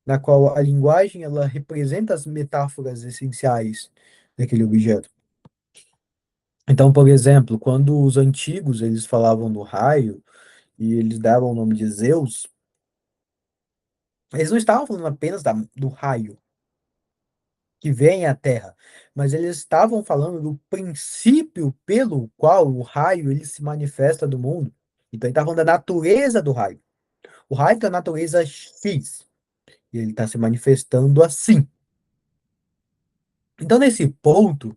na qual a linguagem ela representa as metáforas essenciais daquele objeto. Então, por exemplo, quando os antigos eles falavam do raio e eles davam o nome de Zeus, eles não estavam falando apenas do raio que vem à Terra, mas eles estavam falando do princípio pelo qual o raio ele se manifesta do mundo. Então, ele estava falando da natureza do raio. O raio tem a natureza X e ele está se manifestando assim. Então, nesse ponto,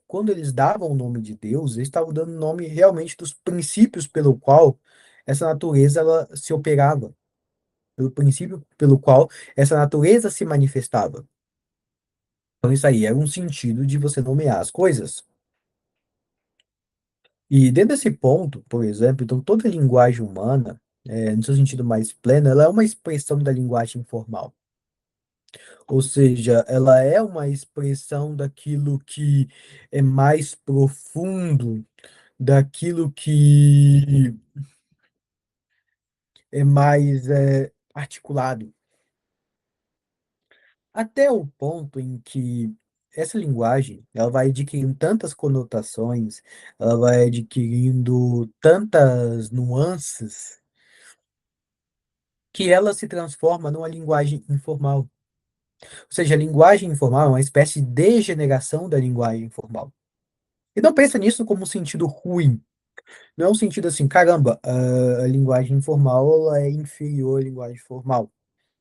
quando eles davam o nome de Deus, eles estavam dando o nome realmente dos princípios pelo qual essa natureza ela se operava, pelo princípio pelo qual essa natureza se manifestava. Então, isso aí era um sentido de você nomear as coisas. E dentro desse ponto, por exemplo, então toda linguagem humana, no seu sentido mais pleno, ela é uma expressão da linguagem informal. Ou seja, ela é uma expressão daquilo que é mais profundo, daquilo é mais articulado. Até o ponto em que essa linguagem ela vai adquirindo tantas conotações, ela vai adquirindo tantas nuances, que ela se transforma numa linguagem informal. Ou seja, a linguagem informal é uma espécie de degeneração da linguagem formal. E não pensa nisso como um sentido ruim. Não é um sentido assim, caramba, a linguagem informal ela é inferior à linguagem formal.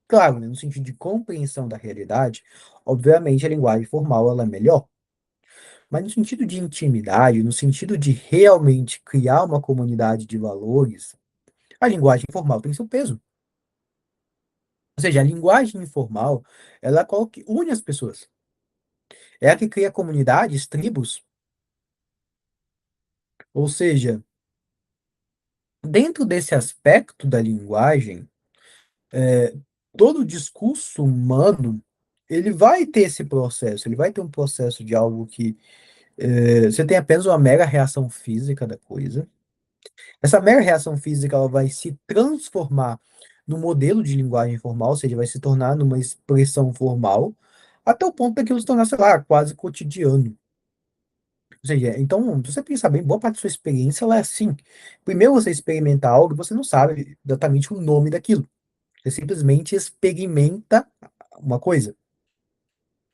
Claro, né, no sentido de compreensão da realidade, obviamente a linguagem formal ela é melhor. Mas no sentido de intimidade, no sentido de realmente criar uma comunidade de valores, a linguagem informal tem seu peso. Ou seja, a linguagem informal, ela é qual que une as pessoas. É a que cria comunidades, tribos. Ou seja, dentro desse aspecto da linguagem, todo o discurso humano, ele vai ter esse processo, ele vai ter um processo de algo que você tem apenas uma mera reação física da coisa. Essa mera reação física ela vai se transformar no modelo de linguagem formal, ou seja, vai se tornar numa expressão formal, até o ponto daquilo se tornar, sei lá, quase cotidiano. Ou seja, então, se você pensar bem, boa parte da sua experiência ela é assim. Primeiro você experimenta algo e você não sabe exatamente o nome daquilo. Você simplesmente experimenta uma coisa.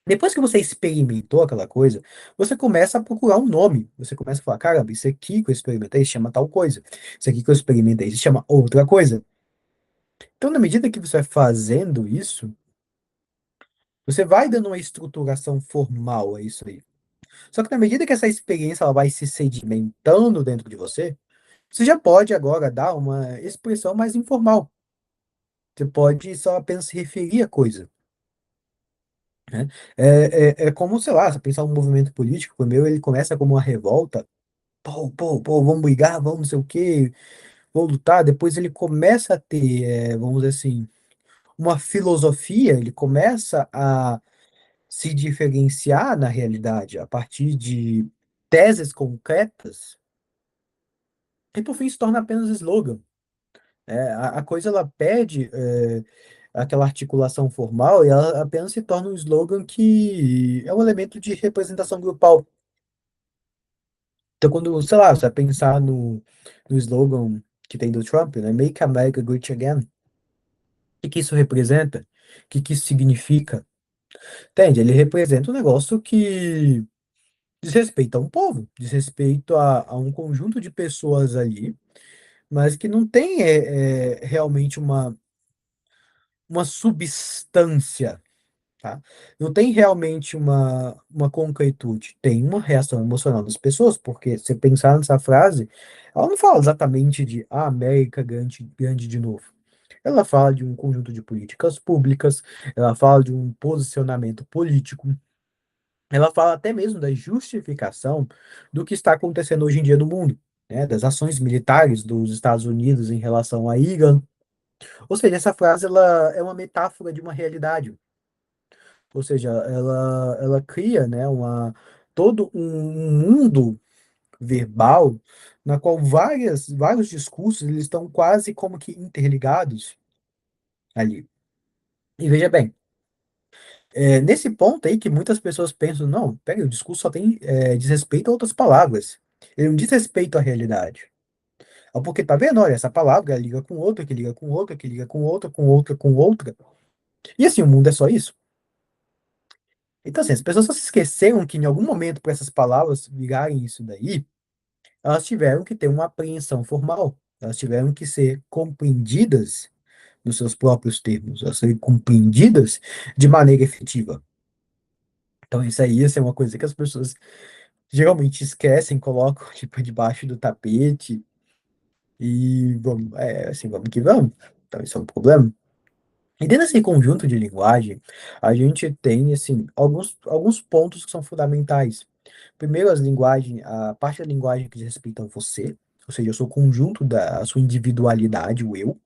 Depois que você experimentou aquela coisa, você começa a procurar um nome. Você começa a falar, caramba, isso aqui que eu experimentei se chama tal coisa. Isso aqui que eu experimentei se chama outra coisa. Então, na medida que você vai fazendo isso, você vai dando uma estruturação formal a isso aí. Só que na medida que essa experiência ela vai se sedimentando dentro de você, você já pode agora dar uma expressão mais informal. Você pode só apenas se referir a coisa, né? É como, sei lá, você pensar um movimento político, o meu ele começa como uma revolta, pô, vamos brigar, vamos não sei o quê, vamos lutar. Depois ele começa a ter, vamos dizer assim, uma filosofia, ele começa a se diferenciar na realidade a partir de teses concretas, e por fim se torna apenas slogan. A coisa ela perde aquela articulação formal e ela apenas se torna um slogan que é um elemento de representação grupal. Então, quando, sei lá, você vai pensar no slogan que tem do Trump, né? Make America Great Again. O que isso representa? O que isso significa? Entende? Ele representa um negócio que diz respeito a um povo, diz respeito a um conjunto de pessoas ali, mas que não tem realmente uma substância, tá? Não tem realmente uma concretude. Tem uma reação emocional das pessoas, porque se pensar nessa frase, ela não fala exatamente de a América grande, grande de novo. Ela fala de um conjunto de políticas públicas, ela fala de um posicionamento político, ela fala até mesmo da justificação do que está acontecendo hoje em dia no mundo, né? Das ações militares dos Estados Unidos em relação à Irã. Ou seja, essa frase ela é uma metáfora de uma realidade. Ou seja, ela cria, né, todo um mundo verbal na qual vários discursos eles estão quase como que interligados ali. E veja bem, nesse ponto aí que muitas pessoas pensam, não, peraí, o discurso só tem diz respeito a outras palavras. Ele não diz respeito à realidade. Porque tá vendo? Olha, essa palavra liga com outra, que liga com outra, que liga com outra, com outra, com outra. E assim, o mundo é só isso. Então, assim, as pessoas só se esqueceram que em algum momento, para essas palavras virarem isso daí, elas tiveram que ter uma apreensão formal. Elas tiveram que ser compreendidas nos seus próprios termos, elas serem compreendidas de maneira efetiva. Então, isso aí, isso é uma coisa que as pessoas geralmente esquecem, colocam tipo debaixo do tapete e vamos, assim, vamos que vamos. Então, isso é um problema. E dentro desse conjunto de linguagem, a gente tem, assim, alguns pontos que são fundamentais. Primeiro, a parte da linguagem que diz respeito a você, ou seja, o seu conjunto a sua individualidade, o eu,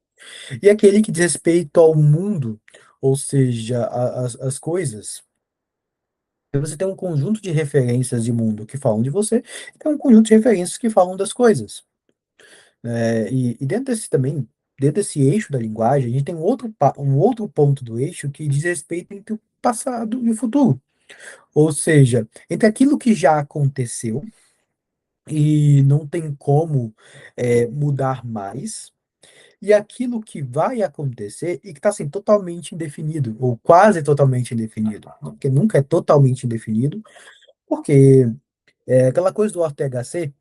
e aquele que diz respeito ao mundo, ou seja, as coisas. Então, você tem um conjunto de referências de mundo que falam de você, e tem um conjunto de referências que falam das coisas. E dentro desse também. dentro desse eixo da linguagem, a gente tem um outro ponto do eixo que diz respeito entre o passado e o futuro. Ou seja, entre aquilo que já aconteceu e não tem como mudar mais, e aquilo que vai acontecer e que está assim, totalmente indefinido, ou quase totalmente indefinido, né? Porque nunca é totalmente indefinido, porque é aquela coisa do Ortega C,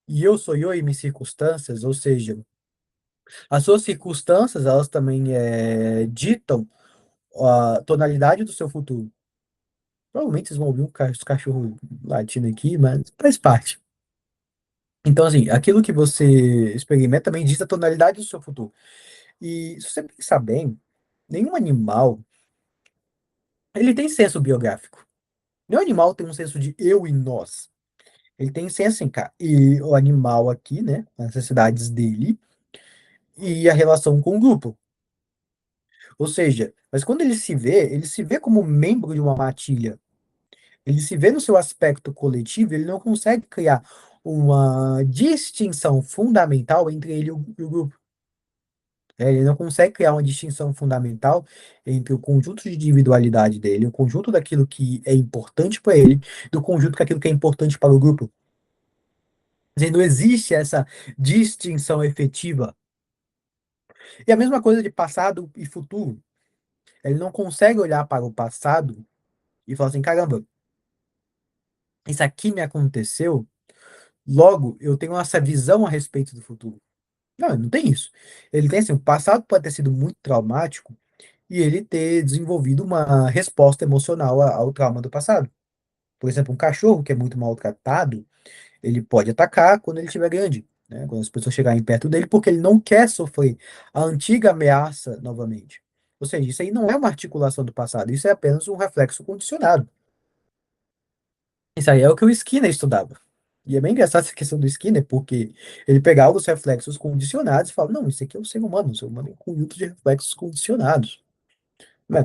e eu sou eu e minhas circunstâncias, ou seja, as suas circunstâncias, elas também ditam a tonalidade do seu futuro. Provavelmente vocês vão ouvir os cachorros latindo aqui, mas faz parte. Então, assim, aquilo que você experimenta também diz a tonalidade do seu futuro. E se você pensar bem, nenhum animal, ele tem senso biográfico. Nenhum animal tem um senso de eu e nós. Ele tem senso assim, cara, e o animal aqui, né, as necessidades dele e a relação com o grupo. Ou seja, mas quando ele se vê como membro de uma matilha. Ele se vê no seu aspecto coletivo, ele não consegue criar uma distinção fundamental entre ele e o grupo. Ele não consegue criar uma distinção fundamental entre o conjunto de individualidade dele, o conjunto daquilo que é importante para ele, do conjunto daquilo que é importante para o grupo. Quer dizer, não existe essa distinção efetiva. E a mesma coisa de passado e futuro. Ele não consegue olhar para o passado e falar assim: caramba, isso aqui me aconteceu, logo eu tenho essa visão a respeito do futuro. Não, ele não tem isso. Ele tem assim, o passado pode ter sido muito traumático e ele ter desenvolvido uma resposta emocional ao trauma do passado. Por exemplo, um cachorro que é muito maltratado, ele pode atacar quando ele estiver grande, né? Quando as pessoas chegarem perto dele, porque ele não quer sofrer a antiga ameaça novamente. Ou seja, isso aí não é uma articulação do passado, isso é apenas um reflexo condicionado. Isso aí é o que o Skinner estudava. E é bem engraçado essa questão do Skinner, porque ele pegava os reflexos condicionados e falava, não, isso aqui é o ser humano é um conjunto de reflexos condicionados.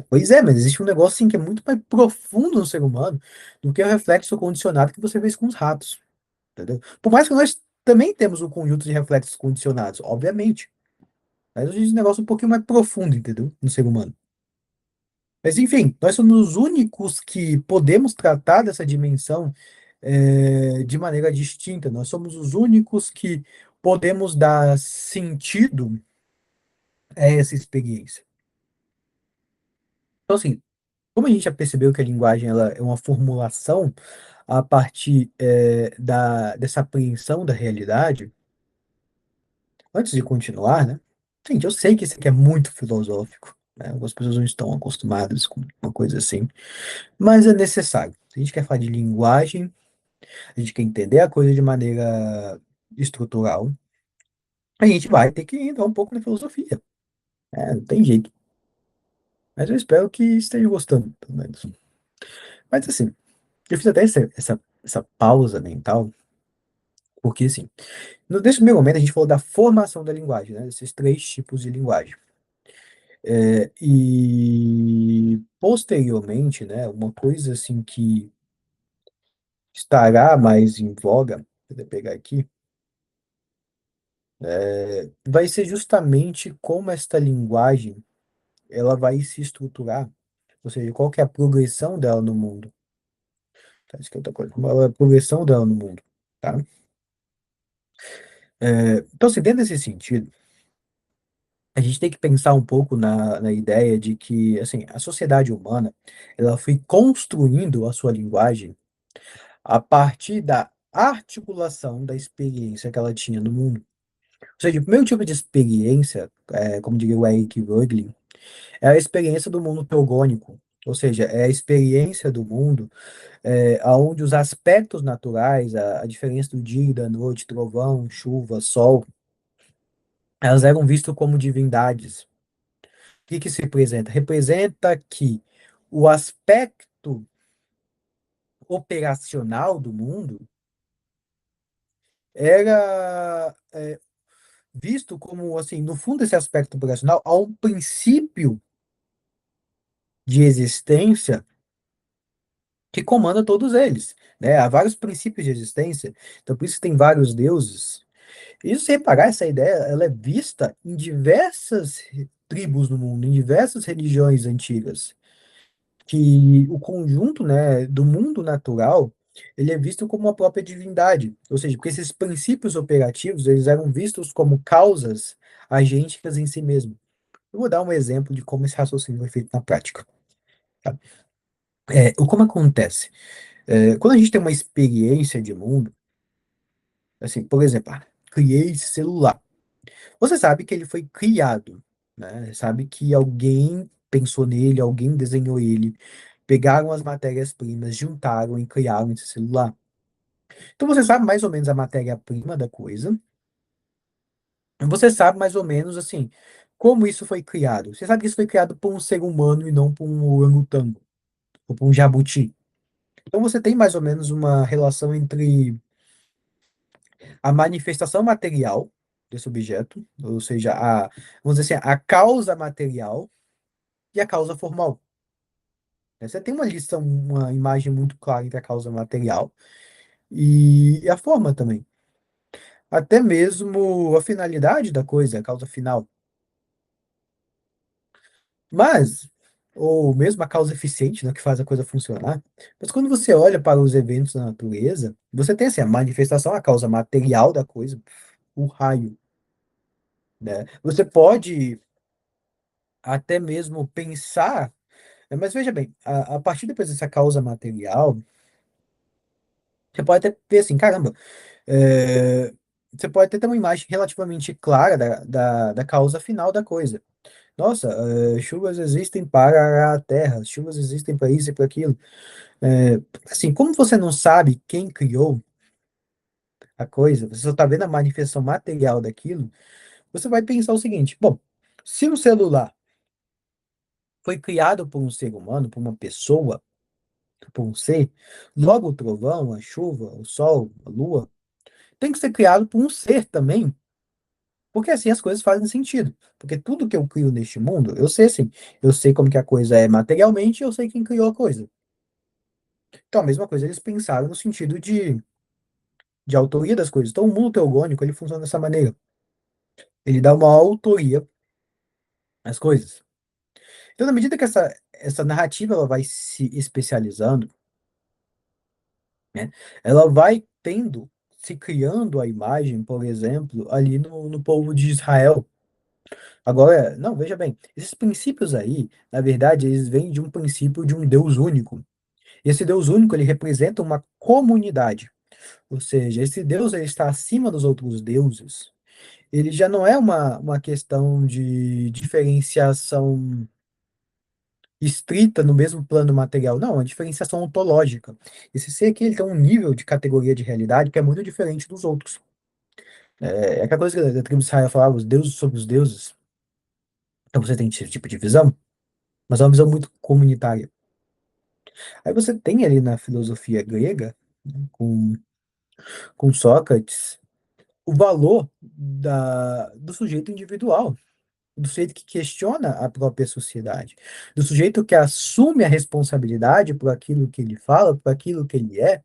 Pois é, mas existe um negócio assim, que é muito mais profundo no ser humano do que o reflexo condicionado que você fez com os ratos, entendeu? Por mais que nós também temos um conjunto de reflexos condicionados, obviamente, mas existe um negócio um pouquinho mais profundo, entendeu? No ser humano. Mas enfim, nós somos os únicos que podemos tratar dessa dimensão de maneira distinta. Nós somos os únicos que podemos dar sentido a essa experiência. Então, assim, como a gente já percebeu que a linguagem ela é uma formulação a partir dessa apreensão da realidade, antes de continuar, né? Gente, eu sei que isso aqui é muito filosófico, né? Algumas pessoas não estão acostumadas com uma coisa assim, mas é necessário. Se a gente quer falar de linguagem, a gente quer entender a coisa de maneira estrutural, a gente vai ter que entrar um pouco na filosofia. Não tem jeito. Mas eu espero que esteja gostando, pelo menos. Mas assim, eu fiz até essa pausa mental, porque assim, nesse primeiro momento a gente falou da formação da linguagem, né? Esses três tipos de linguagem. E posteriormente, né, uma coisa assim que estará mais em voga, vou pegar aqui, vai ser justamente como esta linguagem ela vai se estruturar, ou seja, qual que é a progressão dela no mundo. Tá? Isso que é outra coisa, como é a progressão dela no mundo, tá? Então, assim, dentro desse sentido, a gente tem que pensar um pouco na ideia de que, assim, a sociedade humana, ela foi construindo a sua linguagem a partir da articulação da experiência que ela tinha no mundo. Ou seja, o primeiro tipo de experiência, como diria o Eric Voegelin, é a experiência do mundo teogônico, ou seja, é a experiência do mundo onde os aspectos naturais, a diferença do dia e da noite, trovão, chuva, sol, elas eram vistas como divindades. O que que se representa? Representa que o aspecto operacional do mundo era visto como, assim, no fundo desse aspecto operacional, há um princípio de existência que comanda todos eles, né? Há vários princípios de existência, então por isso tem vários deuses, E se você reparar, essa ideia, ela é vista em diversas tribos no mundo, em diversas religiões antigas, que o conjunto, né, do mundo natural, ele é visto como a própria divindade, ou seja, porque esses princípios operativos, eles eram vistos como causas agênticas em si mesmo. Eu vou dar um exemplo de como esse raciocínio é feito na prática. Tá? Como acontece? Quando a gente tem uma experiência de mundo, assim, por exemplo, criei esse celular. Você sabe que ele foi criado, né? Sabe que alguém pensou nele, alguém desenhou ele, pegaram as matérias-primas, juntaram e criaram esse celular. Então você sabe mais ou menos a matéria-prima da coisa. Você sabe mais ou menos assim como isso foi criado. Você sabe que isso foi criado por um ser humano e não por um orangotango ou por um jabuti. Então você tem mais ou menos uma relação entre a manifestação material desse objeto, ou seja, vamos dizer assim, a causa material e a causa formal. Né? Você tem uma lista, uma imagem muito clara entre a causa material e a forma também. Até mesmo a finalidade da coisa, a causa final. Mas, ou mesmo a causa eficiente, né, que faz a coisa funcionar. Mas quando você olha para os eventos da natureza, você tem assim, a manifestação, a causa material da coisa, o raio, né? Você pode até mesmo pensar, mas veja bem, a partir depois dessa causa material, você pode até ver assim, caramba, é, você pode até ter uma imagem relativamente clara da causa final da coisa. Nossa, chuvas existem para a Terra, chuvas existem para isso e para aquilo. Assim, como você não sabe quem criou a coisa, você só está vendo a manifestação material daquilo, você vai pensar o seguinte: bom, se um celular foi criado por um ser humano, por uma pessoa, por um ser, logo o trovão, a chuva, o sol, a lua, tem que ser criado por um ser também, porque assim as coisas fazem sentido. Porque tudo que eu crio neste mundo, eu sei assim, eu sei como que a coisa é materialmente, eu sei quem criou a coisa. Então, a mesma coisa eles pensaram no sentido de autoria das coisas. Então, o mundo teogônico, ele funciona dessa maneira. Ele dá uma autoria às coisas. Então, na medida que essa narrativa ela vai se especializando, né, ela vai tendo, se criando a imagem, por exemplo, ali no povo de Israel. Agora, não, veja bem, esses princípios aí, na verdade, eles vêm de um princípio de um Deus único. E esse Deus único, ele representa uma comunidade. Ou seja, esse Deus ele está acima dos outros deuses. Ele já não é uma questão de diferenciação estrita no mesmo plano material, não, é uma diferenciação ontológica. Esse ser aqui ele tem um nível de categoria de realidade que é muito diferente dos outros. É aquela coisa que a tribo de Israel falava, os deuses sobre os deuses. Então você tem esse tipo de visão, mas é uma visão muito comunitária. Aí você tem ali na filosofia grega, né, com Sócrates, o valor do sujeito individual, do sujeito que questiona a própria sociedade, do sujeito que assume a responsabilidade por aquilo que ele fala, por aquilo que ele é.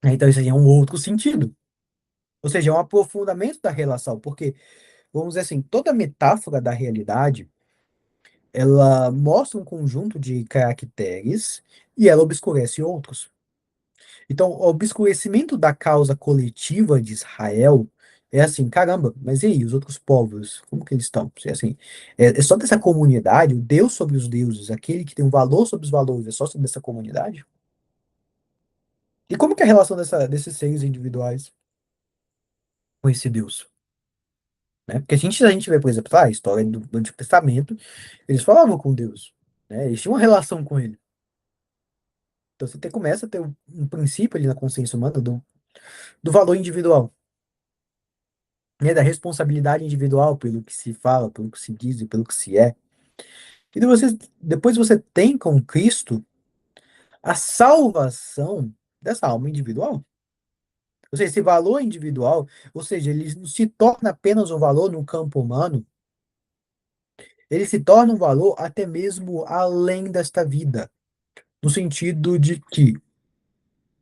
Então, isso aí é um outro sentido. Ou seja, é um aprofundamento da relação, porque, vamos dizer assim, toda metáfora da realidade, ela mostra um conjunto de caracteres e ela obscurece outros. Então, o obscurecimento da causa coletiva de Israel é assim, caramba, mas e aí, os outros povos, como que eles estão? É assim, é só dessa comunidade, o Deus sobre os deuses, aquele que tem um valor sobre os valores, é só sobre essa comunidade? E como que é a relação desses seres individuais com esse Deus? Né? Porque a gente vê, por exemplo, a história do Antigo Testamento, eles falavam com Deus, né? Eles tinham uma relação com ele. Então começa a ter um princípio ali na consciência humana do valor individual, né, da responsabilidade individual pelo que se fala, pelo que se diz e pelo que se é. E depois você tem com Cristo a salvação dessa alma individual. Ou seja, esse valor individual, ou seja, ele não se torna apenas um valor no campo humano, ele se torna um valor até mesmo além desta vida. No sentido de que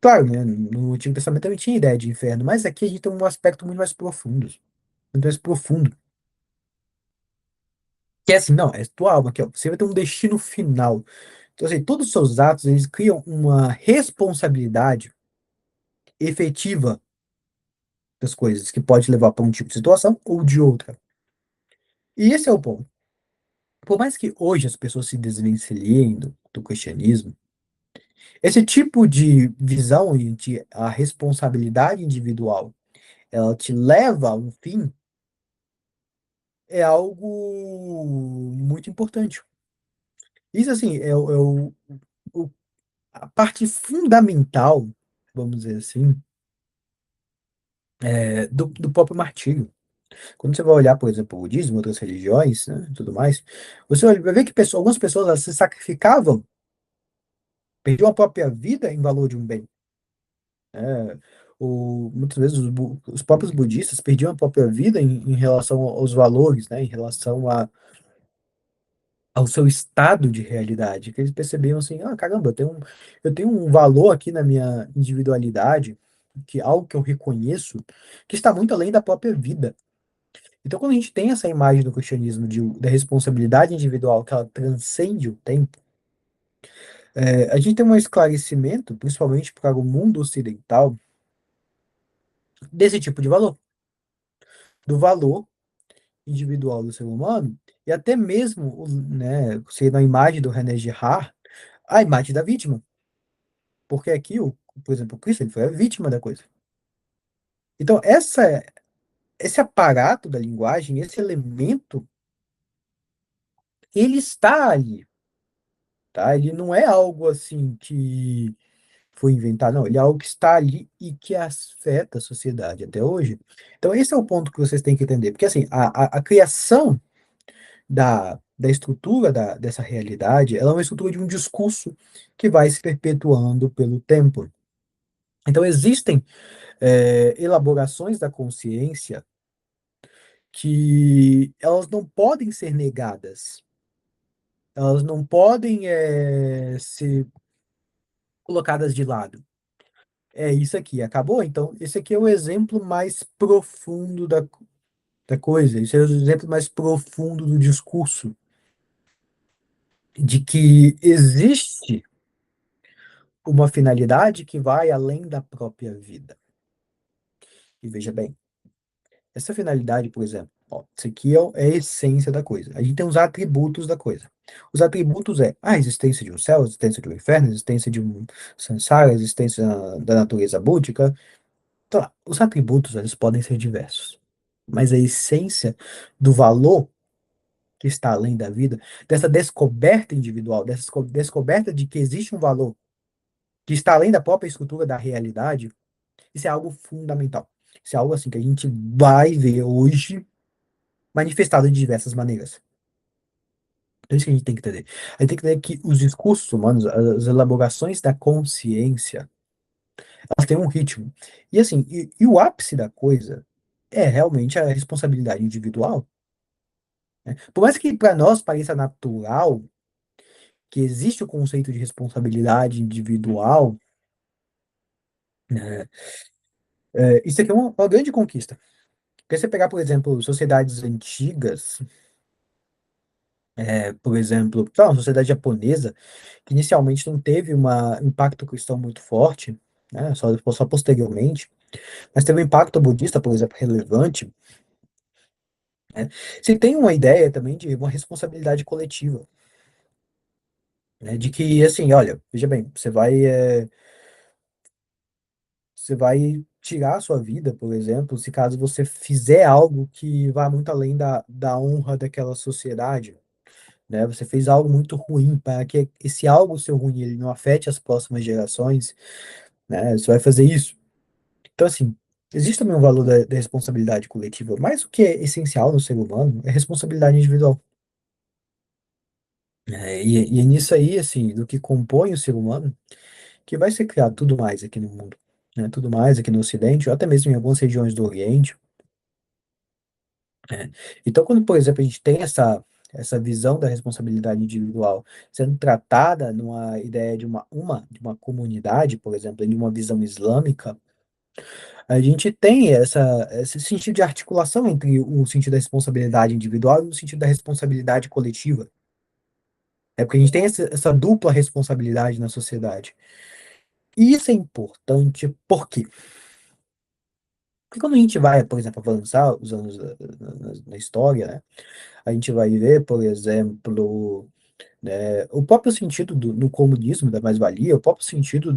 Claro, né? No Antigo Testamento também tinha ideia de inferno, mas aqui a gente tem um aspecto muito mais profundo. Muito mais profundo. Que é assim, não, é tua alma aqui, ó. Você vai ter um destino final. Então, assim, todos os seus atos, eles criam uma responsabilidade efetiva das coisas, que pode levar para um tipo de situação ou de outra. E esse é o ponto. Por mais que hoje as pessoas se desvencilhem do cristianismo, esse tipo de visão em que a responsabilidade individual ela te leva a um fim é algo muito importante. Isso, assim, o- a parte fundamental, vamos dizer assim, do próprio martírio. Quando você vai olhar, por exemplo, o budismo, outras religiões, né, e tudo mais, você vai ver que algumas pessoas elas se sacrificavam, perdiam a própria vida em valor de um bem. Né? Muitas vezes os próprios budistas perdiam a própria vida em relação aos valores, né, em relação ao seu estado de realidade, que eles percebiam assim, ah, caramba, eu tenho um valor aqui na minha individualidade, que é algo que eu reconheço, que está muito além da própria vida. Então, quando a gente tem essa imagem do cristianismo da responsabilidade individual, que ela transcende o tempo, a gente tem um esclarecimento, principalmente para o mundo ocidental, desse tipo de valor, do valor individual do ser humano, e até mesmo, né, sendo a imagem do René Girard, a imagem da vítima. Porque aqui, por exemplo, o Cristo ele foi a vítima da coisa. Então, esse aparato da linguagem, esse elemento, ele está ali, tá? Ele não é algo assim que foi inventado, não. Ele é algo que está ali e que afeta a sociedade até hoje. Então, esse é o ponto que vocês têm que entender. Porque, assim, a criação da estrutura dessa realidade, ela é uma estrutura de um discurso que vai se perpetuando pelo tempo. Então, existem elaborações da consciência que elas não podem ser negadas, elas não podem ser colocadas de lado. É isso aqui, acabou? Então, esse aqui é o exemplo mais profundo da coisa, esse é o exemplo mais profundo do discurso, de que existe uma finalidade que vai além da própria vida. E veja bem, essa finalidade, por exemplo, ó, isso aqui é a essência da coisa. A gente tem os atributos da coisa. Os atributos é a existência de um céu, a existência de um inferno, a existência de um samsara, a existência da natureza búdica. Então, os atributos, eles podem ser diversos. Mas a essência do valor que está além da vida, dessa descoberta individual, dessa descoberta de que existe um valor que está além da própria estrutura da realidade, isso é algo fundamental. Isso é algo assim que a gente vai ver hoje manifestado de diversas maneiras. Então, é isso que a gente tem que entender. A gente tem que entender que os discursos humanos, as elaborações da consciência, elas têm um ritmo. E assim, e o ápice da coisa é realmente a responsabilidade individual. Né? Por mais que para nós pareça natural que existe o conceito de responsabilidade individual, né? Isso aqui é uma grande conquista. Porque você pegar, por exemplo, sociedades antigas, por exemplo, sei lá, uma sociedade japonesa, que inicialmente não teve um impacto cristão muito forte, né, só posteriormente, mas teve um impacto budista, por exemplo, relevante, né, se tem uma ideia também de uma responsabilidade coletiva, né, de que, assim, olha, veja bem, você vai tirar a sua vida, por exemplo, se caso você fizer algo que vá muito além da honra daquela sociedade, né, você fez algo muito ruim para que esse algo seu ruim ele não afete as próximas gerações, né, você vai fazer isso. Então, assim, existe também um valor da responsabilidade coletiva, mas o que é essencial no ser humano é responsabilidade individual. E é nisso aí, assim, do que compõe o ser humano, que vai ser criado tudo mais aqui no mundo, né? Tudo mais aqui no Ocidente, ou até mesmo em algumas regiões do Oriente. Né? Então, quando, por exemplo, a gente tem essa visão da responsabilidade individual sendo tratada numa ideia de uma comunidade, por exemplo, em uma visão islâmica, a gente tem esse sentido de articulação entre o sentido da responsabilidade individual e o sentido da responsabilidade coletiva. É porque a gente tem essa dupla responsabilidade na sociedade. E isso é importante por quê? Porque quando a gente vai, por exemplo, avançar os anos na história, né, a gente vai ver, por exemplo, né, o próprio sentido no comunismo da mais-valia, o próprio sentido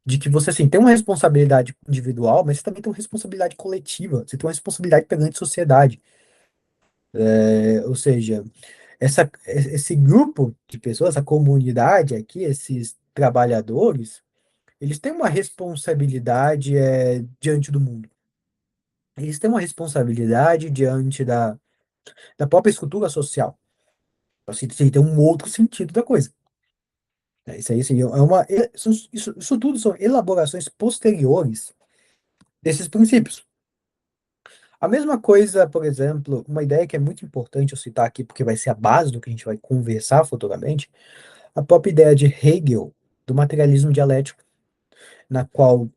de que você, assim, tem uma responsabilidade individual, mas você também tem uma responsabilidade coletiva, você tem uma responsabilidade perante a sociedade. Ou seja, esse grupo de pessoas, essa comunidade aqui, esses trabalhadores, eles têm uma responsabilidade diante do mundo. Eles têm uma responsabilidade diante da própria estrutura social. Assim, tem um outro sentido da coisa. Isso aí, assim, é isso tudo são elaborações posteriores desses princípios. A mesma coisa, por exemplo, uma ideia que é muito importante eu citar aqui, porque vai ser a base do que a gente vai conversar futuramente, a própria ideia de Hegel, do materialismo dialético, na qual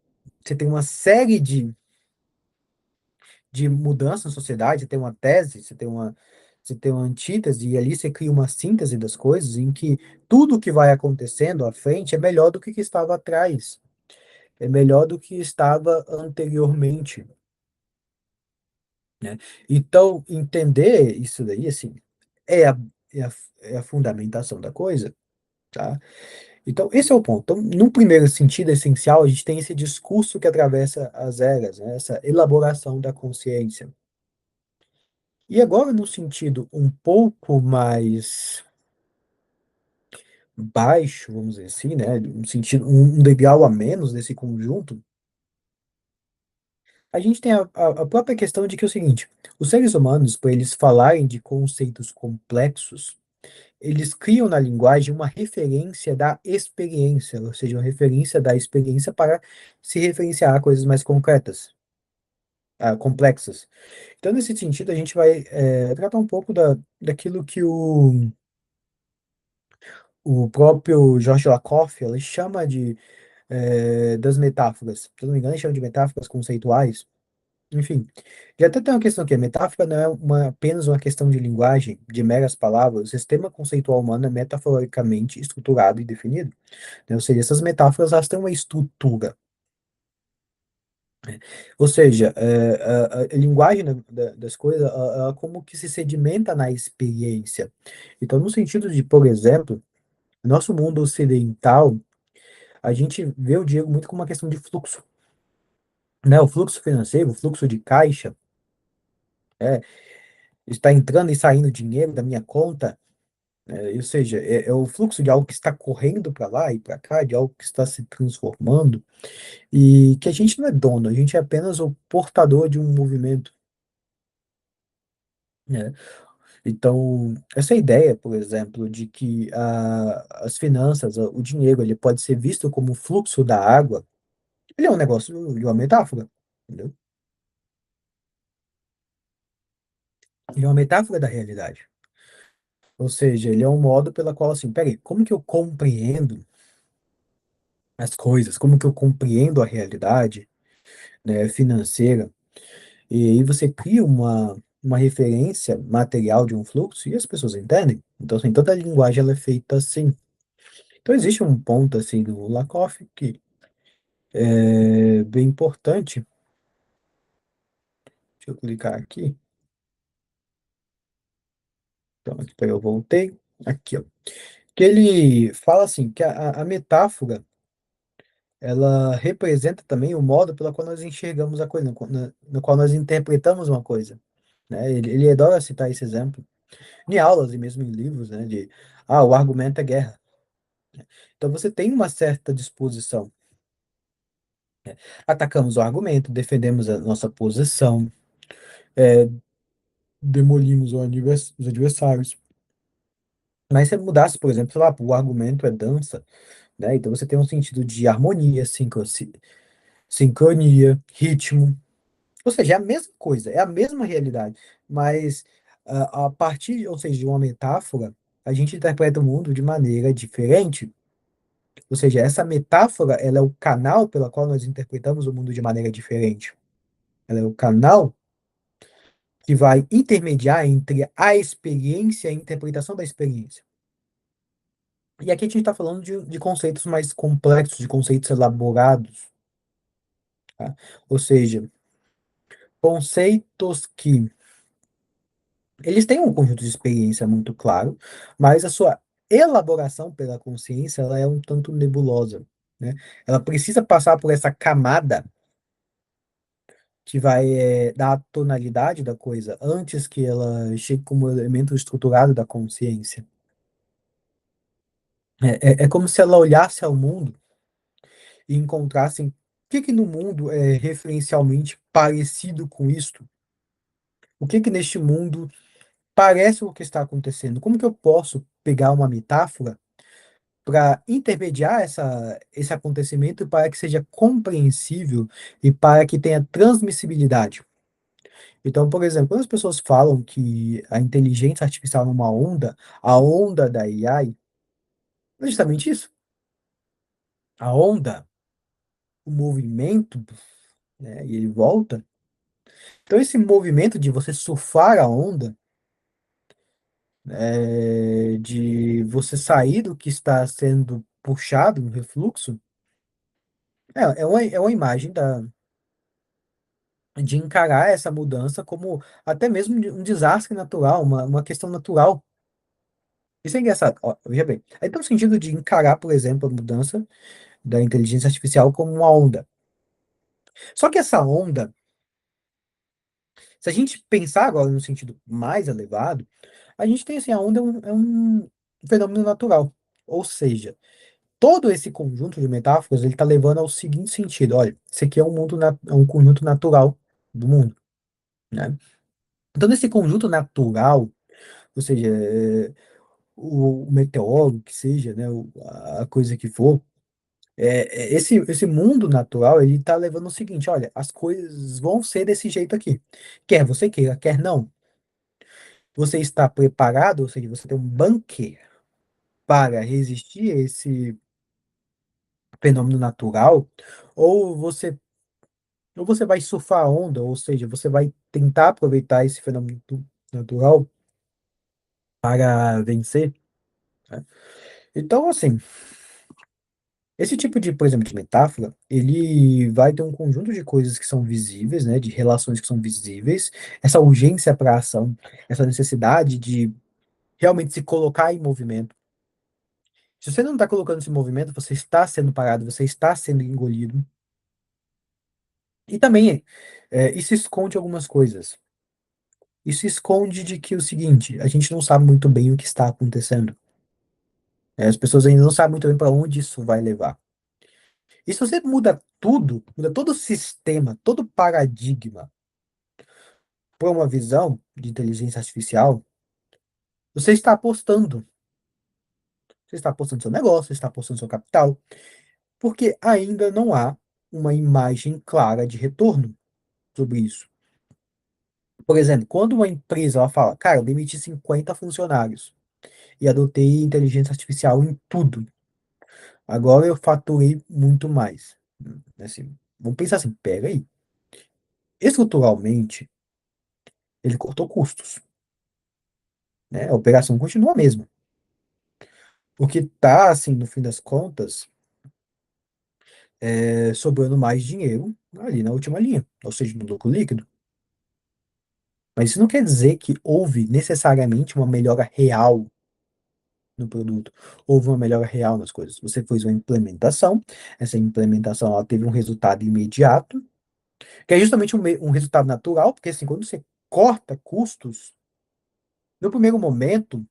você tem uma série de mudanças na sociedade, você tem uma tese, você tem uma antítese, e ali você cria uma síntese das coisas, em que tudo que vai acontecendo à frente é melhor do que estava atrás, é melhor do que estava anteriormente, né? Então, entender isso daí, assim, é a, é a, é a fundamentação da coisa, tá? Então, esse é o ponto. Então, no primeiro sentido essencial, a gente tem esse discurso que atravessa as eras, né? Essa elaboração da consciência. E agora, no sentido um pouco mais baixo, vamos dizer assim, né? Um sentido, um degrau a menos nesse conjunto, a gente tem a própria questão de que é o seguinte: os seres humanos, para eles falarem de conceitos complexos, eles criam na linguagem uma referência da experiência, ou seja, uma referência da experiência para se referenciar a coisas mais concretas, complexas. Então, nesse sentido, a gente vai tratar um pouco daquilo que o próprio Georges Lakoff ele chama das metáforas. Se eu não me engano, ele chama de metáforas conceituais. Enfim, já até tem uma questão aqui, a metáfora não é apenas uma questão de linguagem, de meras palavras, o sistema conceitual humano é metaforicamente estruturado e definido, né? Ou seja, essas metáforas elas têm uma estrutura, ou seja, a linguagem das coisas, ela como que se sedimenta na experiência. Então, no sentido de, por exemplo, nosso mundo ocidental, a gente vê o dinheiro muito como uma questão de fluxo, né? O fluxo financeiro, o fluxo de caixa, é, está entrando e saindo dinheiro da minha conta, ou seja, é o fluxo de algo que está correndo para lá e para cá, de algo que está se transformando, e que a gente não é dono, a gente é apenas o portador de um movimento, né? Então, essa ideia, por exemplo, de que as finanças, o dinheiro, ele pode ser visto como o fluxo da água, ele é um negócio de uma metáfora, entendeu? Ele é uma metáfora da realidade. Ou seja, ele é um modo pela qual, assim, peraí, como que eu compreendo as coisas, como que eu compreendo a realidade, né, financeira, e aí você cria uma referência material de um fluxo e as pessoas entendem. Então, assim, toda a linguagem ela é feita assim. Então, existe um ponto, assim, do Lakoff que é bem importante. Deixa eu clicar aqui. Então, aqui eu voltei. Aqui, ó. Que ele fala assim, que a metáfora ela representa também o modo pelo qual nós enxergamos a coisa, no qual nós interpretamos uma coisa, né? Ele adora citar esse exemplo em aulas e mesmo em livros, né? O argumento é guerra. Então você tem uma certa disposição. Atacamos o argumento, defendemos a nossa posição, é, demolimos os adversários. Mas se mudasse, por exemplo, sei lá, o argumento é dança, né? Então você tem um sentido de harmonia, sincronia, ritmo. Ou seja, é a mesma coisa, é a mesma realidade, mas A partir, ou seja, de uma metáfora, a gente interpreta o mundo de maneira diferente. Ou seja, essa metáfora, ela é o canal pela qual nós interpretamos o mundo de maneira diferente. Ela é o canal que vai intermediar entre a experiência e a interpretação da experiência. E aqui a gente está falando de conceitos mais complexos, de conceitos elaborados, tá? Ou seja, conceitos que eles têm um conjunto de experiência muito claro, mas a sua elaboração pela consciência ela é um tanto nebulosa, né? Ela precisa passar por essa camada que vai dar a tonalidade da coisa antes que ela chegue como elemento estruturado da consciência. É como se ela olhasse ao mundo e encontrasse o que que no mundo é referencialmente parecido com isto? O que que neste mundo parece o que está acontecendo? Como que eu posso pegar uma metáfora para intermediar esse acontecimento para que seja compreensível e para que tenha transmissibilidade? Então, por exemplo, quando as pessoas falam que a inteligência artificial é uma onda, a onda da AI, é justamente isso. A onda, o movimento, né, e ele volta. Então, esse movimento de você surfar a onda, de você sair do que está sendo puxado no refluxo, é uma imagem de encarar essa mudança como até mesmo um desastre natural, uma questão natural. Isso é engraçado. Ó, veja bem. Aí tem o sentido de encarar, por exemplo, a mudança da inteligência artificial como uma onda. Só que essa onda, se a gente pensar agora no sentido mais elevado, a gente tem assim, a onda é um fenômeno natural. Ou seja, todo esse conjunto de metáforas, ele está levando ao seguinte sentido. Olha, isso aqui é um mundo, é um conjunto natural do mundo, né? Então, nesse conjunto natural, ou seja, o meteoro, que seja, né, a coisa que for, esse mundo natural, ele está levando o seguinte, olha, as coisas vão ser desse jeito aqui. Quer você queira, quer não. Você está preparado, ou seja, você tem um bunker para resistir a esse fenômeno natural, ou você, ou você vai surfar a onda, ou seja, você vai tentar aproveitar esse fenômeno natural para vencer, né? Então, assim, esse tipo de, por exemplo, de metáfora, ele vai ter um conjunto de coisas que são visíveis, né, de relações que são visíveis, essa urgência para a ação, essa necessidade de realmente se colocar em movimento. Se você não está colocando esse movimento, você está sendo parado, você está sendo engolido. E também, isso esconde algumas coisas. Isso esconde de que o seguinte, a gente não sabe muito bem o que está acontecendo. As pessoas ainda não sabem muito bem para onde isso vai levar. E se você muda tudo, muda todo o sistema, todo o paradigma para uma visão de inteligência artificial, você está apostando. Você está apostando seu negócio, você está apostando seu capital, porque ainda não há uma imagem clara de retorno sobre isso. Por exemplo, quando uma empresa ela fala, cara, eu demiti 50 funcionários e adotei inteligência artificial em tudo, agora eu faturei muito mais. Assim, vamos pensar assim, pega aí. Estruturalmente, ele cortou custos, né? A operação continua a mesma. O que tá, assim, no fim das contas, sobrando mais dinheiro ali na última linha, ou seja, no lucro líquido. Mas isso não quer dizer que houve necessariamente uma melhora real no produto, houve uma melhora real nas coisas. Você fez uma implementação, essa implementação ela teve um resultado imediato, que é justamente um resultado natural, porque assim, quando você corta custos, no primeiro momento,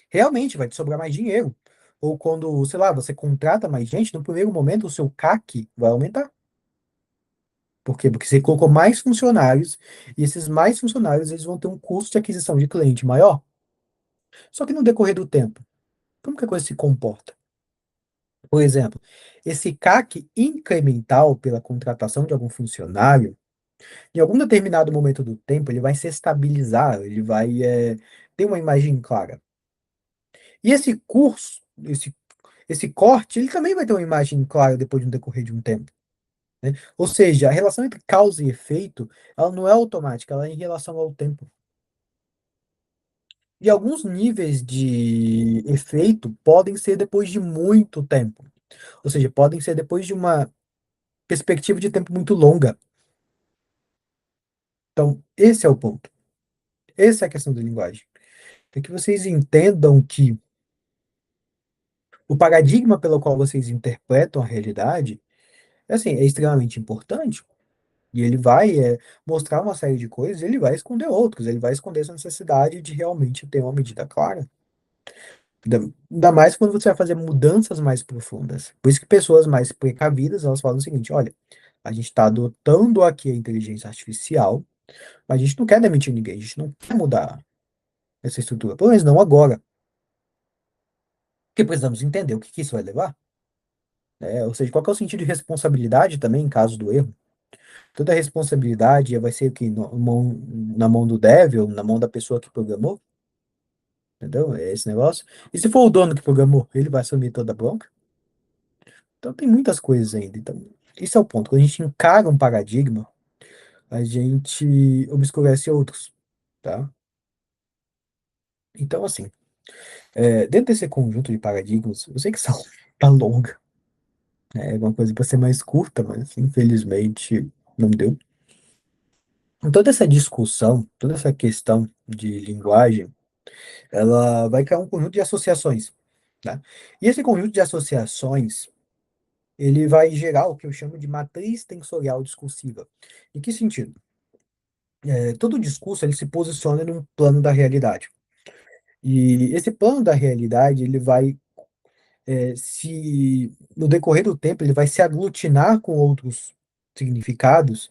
realmente vai te sobrar mais dinheiro. Ou quando, sei lá, você contrata mais gente, no primeiro momento o seu CAC vai aumentar. Por quê? Porque você colocou mais funcionários e esses mais funcionários eles vão ter um custo de aquisição de cliente maior. Só que no decorrer do tempo, como que a coisa se comporta? Por exemplo, esse CAC incremental pela contratação de algum funcionário, Em algum determinado momento do tempo, ele vai se estabilizar, ele vai ter uma imagem clara. E esse curso, esse corte, ele também vai ter uma imagem clara depois de um decorrer de um tempo, né? Ou seja, a relação entre causa e efeito, ela não é automática, ela é em relação ao tempo. E alguns níveis de efeito podem ser depois de muito tempo. Ou seja, podem ser depois de uma perspectiva de tempo muito longa. Então, esse é o ponto. Essa é a questão da linguagem. É que vocês entendam que o paradigma pelo qual vocês interpretam a realidade, assim, é extremamente importante. E ele vai mostrar uma série de coisas, ele vai esconder outras, ele vai esconder essa necessidade de realmente ter uma medida clara. Ainda mais quando você vai fazer mudanças mais profundas. Por isso que pessoas mais precavidas, elas falam o seguinte, olha, a gente está adotando aqui a inteligência artificial, mas a gente não quer demitir ninguém, a gente não quer mudar essa estrutura, pelo menos não agora. Porque precisamos entender o que que isso vai levar, né? Ou seja, qual que é o sentido de responsabilidade também em caso do erro. Toda a responsabilidade vai ser que na mão do devil, na mão da pessoa que programou, entendeu? É esse negócio. E se for o dono que programou, ele vai assumir toda a bronca? Então tem muitas coisas ainda. Então, esse é o ponto. Quando a gente encara um paradigma, a gente obscurece outros, tá? Então, assim, dentro desse conjunto de paradigmas, eu sei que essa tá longa, né? É uma coisa para ser mais curta, mas infelizmente não deu. Toda essa discussão, toda essa questão de linguagem, ela vai criar um conjunto de associações, tá? E esse conjunto de associações, ele vai gerar o que eu chamo de matriz tensorial discursiva. Em que sentido? Todo discurso ele se posiciona num plano da realidade. E esse plano da realidade, ele vai no decorrer do tempo, ele vai se aglutinar com outros significados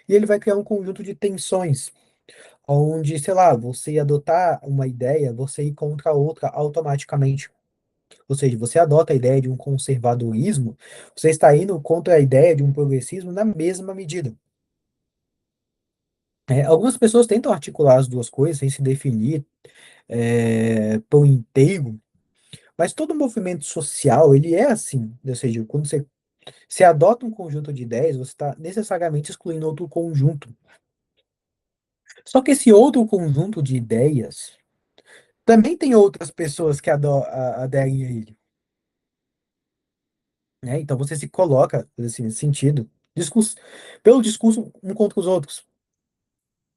e ele vai criar um conjunto de tensões, onde, sei lá, você ia adotar uma ideia, você ir contra outra automaticamente. Ou seja, você adota a ideia de um conservadorismo, você está indo contra a ideia de um progressismo na mesma medida. Algumas pessoas tentam articular as duas coisas sem se definir por inteiro, mas todo movimento social, ele é assim. Ou seja, quando você adota um conjunto de ideias, você está necessariamente excluindo outro conjunto. Só que esse outro conjunto de ideias também tem outras pessoas que aderem a ele, né? Então você se coloca, assim, nesse sentido, discurso, pelo discurso um contra os outros.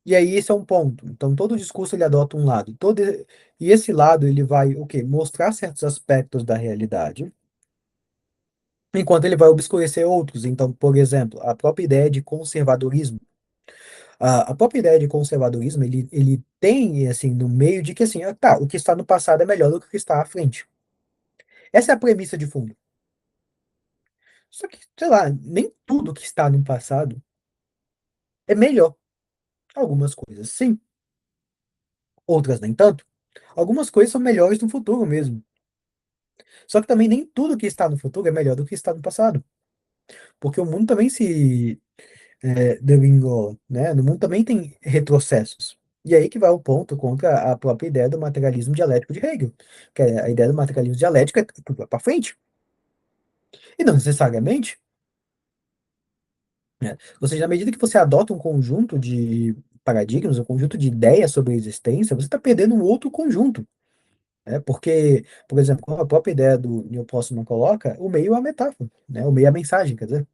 E aí esse é um ponto. Então todo discurso ele adota um lado. E esse lado ele vai o quê? Mostrar certos aspectos da realidade, enquanto ele vai obscurecer outros. Então, por exemplo, a própria ideia de conservadorismo. A própria ideia de conservadorismo, ele tem, assim, no meio de que, assim, tá, o que está no passado é melhor do que o que está à frente. Essa é a premissa de fundo. Só que, sei lá, nem tudo que está no passado é melhor. Algumas coisas sim, outras nem tanto. Algumas coisas são melhores no futuro mesmo. Só que também nem tudo que está no futuro é melhor do que está no passado. Porque o mundo também se degringola, né? No mundo também tem retrocessos. E aí que vai o ponto contra a própria ideia do materialismo dialético de Hegel. Que é a ideia do materialismo dialético é que tudo vai para frente. E não necessariamente, né? Ou seja, na medida que você adota um conjunto de paradigmas, um conjunto de ideias sobre a existência, você está perdendo um outro conjunto. Porque, por exemplo, como a própria ideia do Neil Postman coloca, o meio é a metáfora, né? O meio é a mensagem, quer dizer,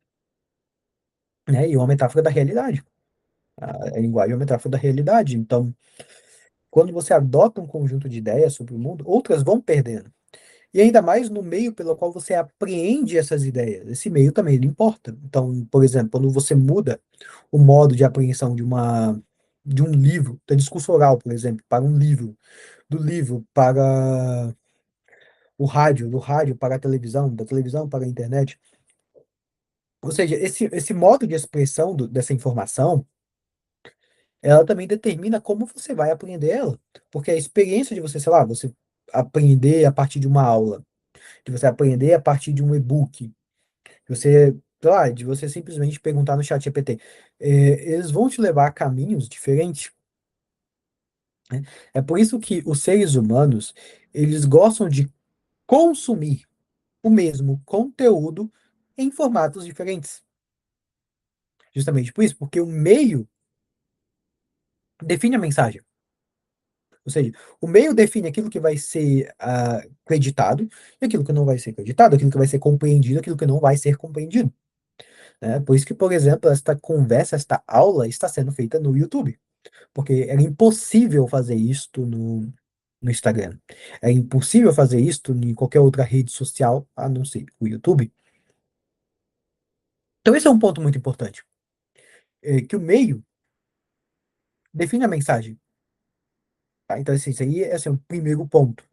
né? E é uma metáfora da realidade. A linguagem é uma metáfora da realidade. Então, quando você adota um conjunto de ideias sobre o mundo, outras vão perdendo. E ainda mais no meio pelo qual você apreende essas ideias. Esse meio também ele importa. Então, por exemplo, quando você muda o modo de apreensão de um livro, da discurso oral, por exemplo, para um livro, do livro para o rádio, do rádio para a televisão, da televisão para a internet. Ou seja, esse modo de expressão dessa informação, ela também determina como você vai aprender ela. Porque a experiência de você, sei lá, você aprender a partir de uma aula, de você aprender a partir de um e-book, de você, lá, de você simplesmente perguntar no chat GPT. Eles vão te levar a caminhos diferentes, né? É por isso que os seres humanos, eles gostam de consumir o mesmo conteúdo em formatos diferentes. Justamente por isso, porque o meio define a mensagem. Ou seja, o meio define aquilo que vai ser acreditado e aquilo que não vai ser acreditado, aquilo que vai ser compreendido, aquilo que não vai ser compreendido, né? Por isso que, por exemplo, esta conversa, esta aula está sendo feita no YouTube, porque era impossível fazer isto no Instagram. É impossível fazer isto em qualquer outra rede social, a não ser o YouTube. Então, esse é um ponto muito importante, que o meio define a mensagem, tá? Então, assim, isso aí é assim, o primeiro ponto.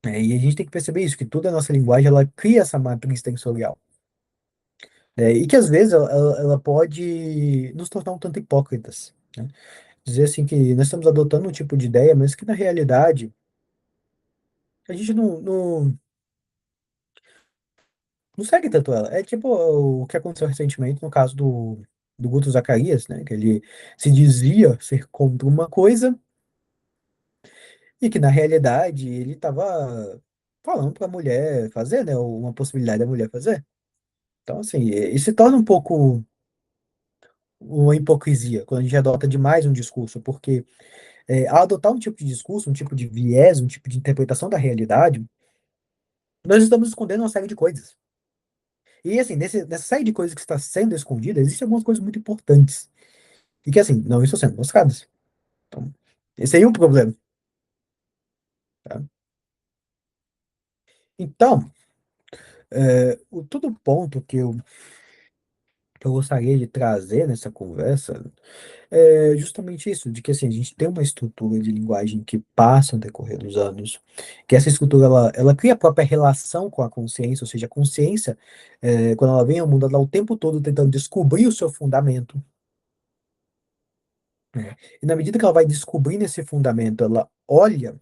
E a gente tem que perceber isso, que toda a nossa linguagem, ela cria essa matriz tensorial. E que, às vezes, ela pode nos tornar um tanto hipócritas, né? Dizer, assim, que nós estamos adotando um tipo de ideia, mas que, na realidade, a gente não segue tanto ela. É tipo o que aconteceu recentemente no caso do Guto Zacarias, né? Que ele se dizia ser contra uma coisa e que, na realidade, ele estava falando para a mulher fazer, né? Uma possibilidade da mulher fazer. Então, assim, e se torna um pouco uma hipocrisia quando a gente adota demais um discurso, porque ao adotar um tipo de discurso, um tipo de viés, um tipo de interpretação da realidade, nós estamos escondendo uma série de coisas. E, assim, nessa série de coisas que está sendo escondida, existem algumas coisas muito importantes e que, assim, não estão sendo mostradas. Então, esse aí é o problema, tá? Então, todo ponto que eu gostaria de trazer nessa conversa é justamente isso, de que assim, a gente tem uma estrutura de linguagem que passa no decorrer dos anos, que essa estrutura ela cria a própria relação com a consciência, ou seja, a consciência, quando ela vem ao mundo, ela está o tempo todo tentando descobrir o seu fundamento, né? E na medida que ela vai descobrindo esse fundamento, ela olha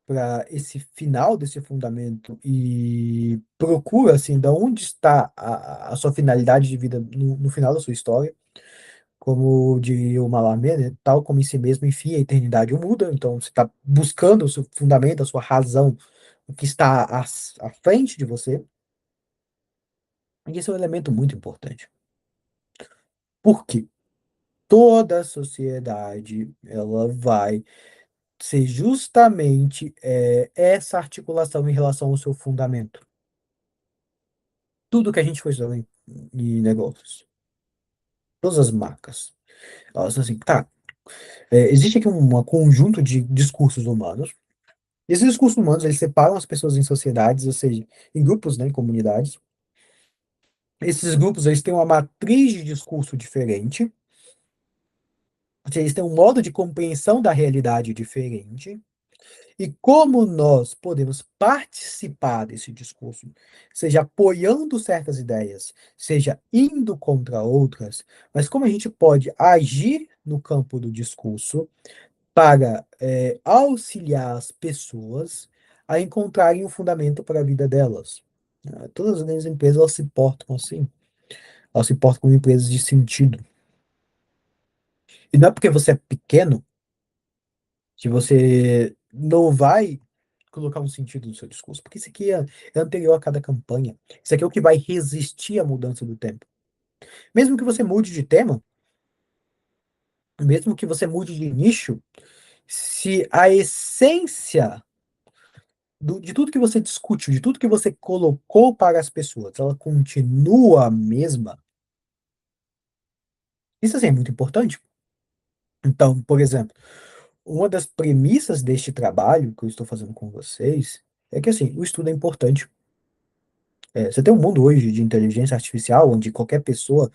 para esse final desse fundamento e procura assim, da onde está a sua finalidade de vida no final da sua história. Como diria o Malamé, né? Tal como em si mesmo, enfim, a eternidade o muda. Então, você está buscando o seu fundamento, a sua razão, o que está à frente de você. E esse é um elemento muito importante. Porque toda a sociedade, ela vai ser justamente essa articulação em relação ao seu fundamento. Tudo que a gente faz em negócios, todas as marcas, elas assim, tá, existe aqui um conjunto de discursos humanos. Esses discursos humanos, eles separam as pessoas em sociedades, ou seja, em grupos, né, em comunidades. Esses grupos, eles têm uma matriz de discurso diferente, ou seja, eles têm um modo de compreensão da realidade diferente. E como nós podemos participar desse discurso, seja apoiando certas ideias, seja indo contra outras, mas como a gente pode agir no campo do discurso para auxiliar as pessoas a encontrarem um fundamento para a vida delas. Todas as grandes empresas elas se portam assim, elas se portam como empresas de sentido. E não é porque você é pequeno que você não vai colocar um sentido no seu discurso, porque isso aqui é anterior a cada campanha. Isso aqui é o que vai resistir à mudança do tempo. Mesmo que você mude de tema, mesmo que você mude de nicho, se a essência de tudo que você discutiu, de tudo que você colocou para as pessoas, ela continua a mesma, isso assim, é muito importante. Então, por exemplo, uma das premissas deste trabalho que eu estou fazendo com vocês é que assim, o estudo é importante. Você tem um mundo hoje de inteligência artificial, onde qualquer pessoa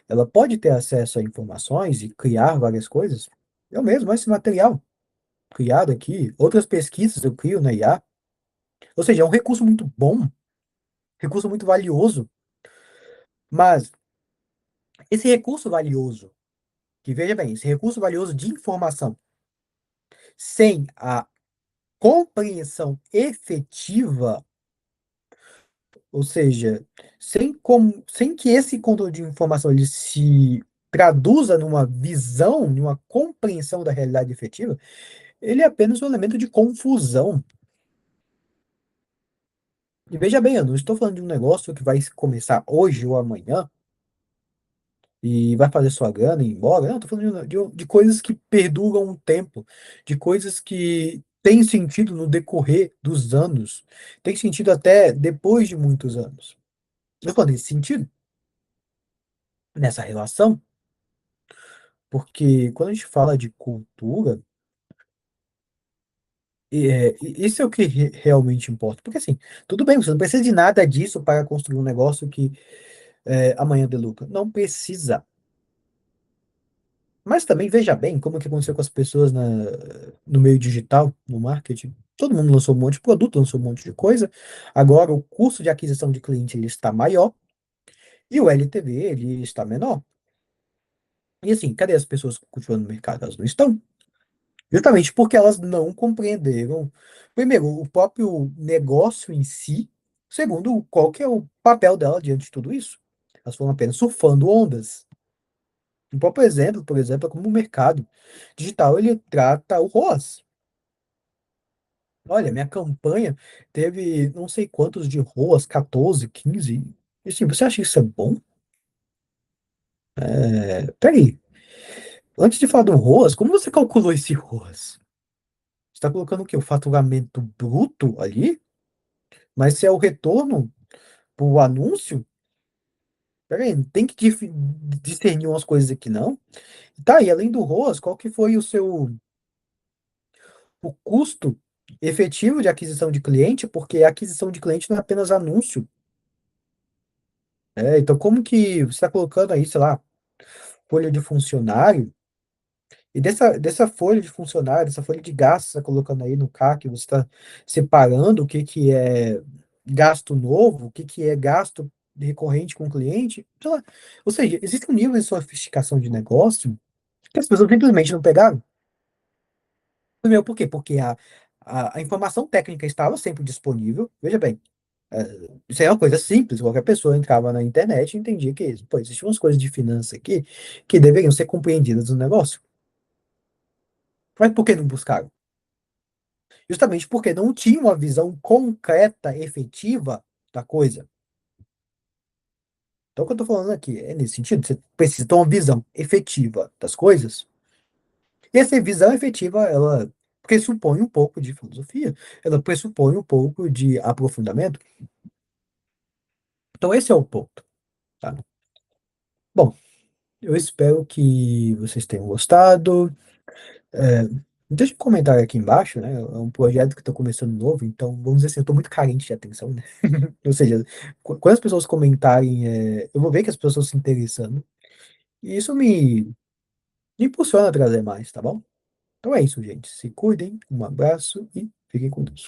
ela pode ter acesso a informações e criar várias coisas. Eu mesmo, esse material criado aqui, outras pesquisas eu crio na IA. Ou seja, é um recurso muito bom, recurso muito valioso, mas esse recurso valioso, que veja bem, esse recurso valioso de informação, sem a compreensão efetiva Ou seja, sem que esse controle de informação ele se traduza numa visão, numa compreensão da realidade efetiva, ele é apenas um elemento de confusão. E veja bem, eu não estou falando de um negócio que vai começar hoje ou amanhã e vai fazer sua grana e ir embora. Não, estou falando de coisas que perduram um tempo, de coisas que têm sentido no decorrer dos anos, tem sentido até depois de muitos anos. Eu falo nesse sentido, nessa relação, porque quando a gente fala de cultura, isso é o que realmente importa. Porque assim, tudo bem, você não precisa de nada disso para construir um negócio que amanhã dê lucro. Não precisa. Mas também veja bem como que aconteceu com as pessoas no meio digital, no marketing. Todo mundo lançou um monte de produto, lançou um monte de coisa. Agora o custo de aquisição de cliente ele está maior e o LTV ele está menor. E assim, cadê as pessoas continuando no mercado? Elas não estão. Justamente porque elas não compreenderam, primeiro, o próprio negócio em si, segundo, qual que é o papel dela diante de tudo isso. Elas foram apenas surfando ondas. Um próprio exemplo, por exemplo, é como o mercado digital ele trata o ROAS. Olha, minha campanha teve não sei quantos de ROAS, 14, 15. E assim, você acha isso é bom? Peraí, antes de falar do ROAS, como você calculou esse ROAS? Você está colocando o quê? O faturamento bruto ali? Mas se é o retorno pro anúncio, peraí, tem que discernir umas coisas aqui, não? Tá, e além do ROAS, qual que foi o custo efetivo de aquisição de cliente? Porque a aquisição de cliente não é apenas anúncio. Então, como que você está colocando aí, sei lá, folha de funcionário, e dessa folha de funcionário, dessa folha de gastos, você está colocando aí no CAC, você está separando o que que é gasto novo, o que que é gasto recorrente com o cliente, sei lá. Ou seja, existe um nível de sofisticação de negócio que as pessoas simplesmente não pegaram. Primeiro, por quê? Porque a informação técnica estava sempre disponível. Veja bem, isso é uma coisa simples, qualquer pessoa entrava na internet e entendia que isso. Pô, existem umas coisas de finanças aqui que deveriam ser compreendidas no negócio. Mas por que não buscaram? Justamente porque não tinha uma visão concreta, efetiva da coisa. Então, o que eu estou falando aqui é nesse sentido, você precisa ter uma visão efetiva das coisas. E essa visão efetiva, ela pressupõe um pouco de filosofia, ela pressupõe um pouco de aprofundamento. Então, esse é o ponto, tá? Bom, eu espero que vocês tenham gostado. É, deixa um comentário aqui embaixo, né? É um projeto que está começando novo, então vamos dizer assim, eu estou muito carente de atenção, né? Ou seja, quando as pessoas comentarem, eu vou ver que as pessoas estão se interessando. E isso me impulsiona a trazer mais, tá bom? Então é isso, gente. Se cuidem, um abraço e fiquem com Deus.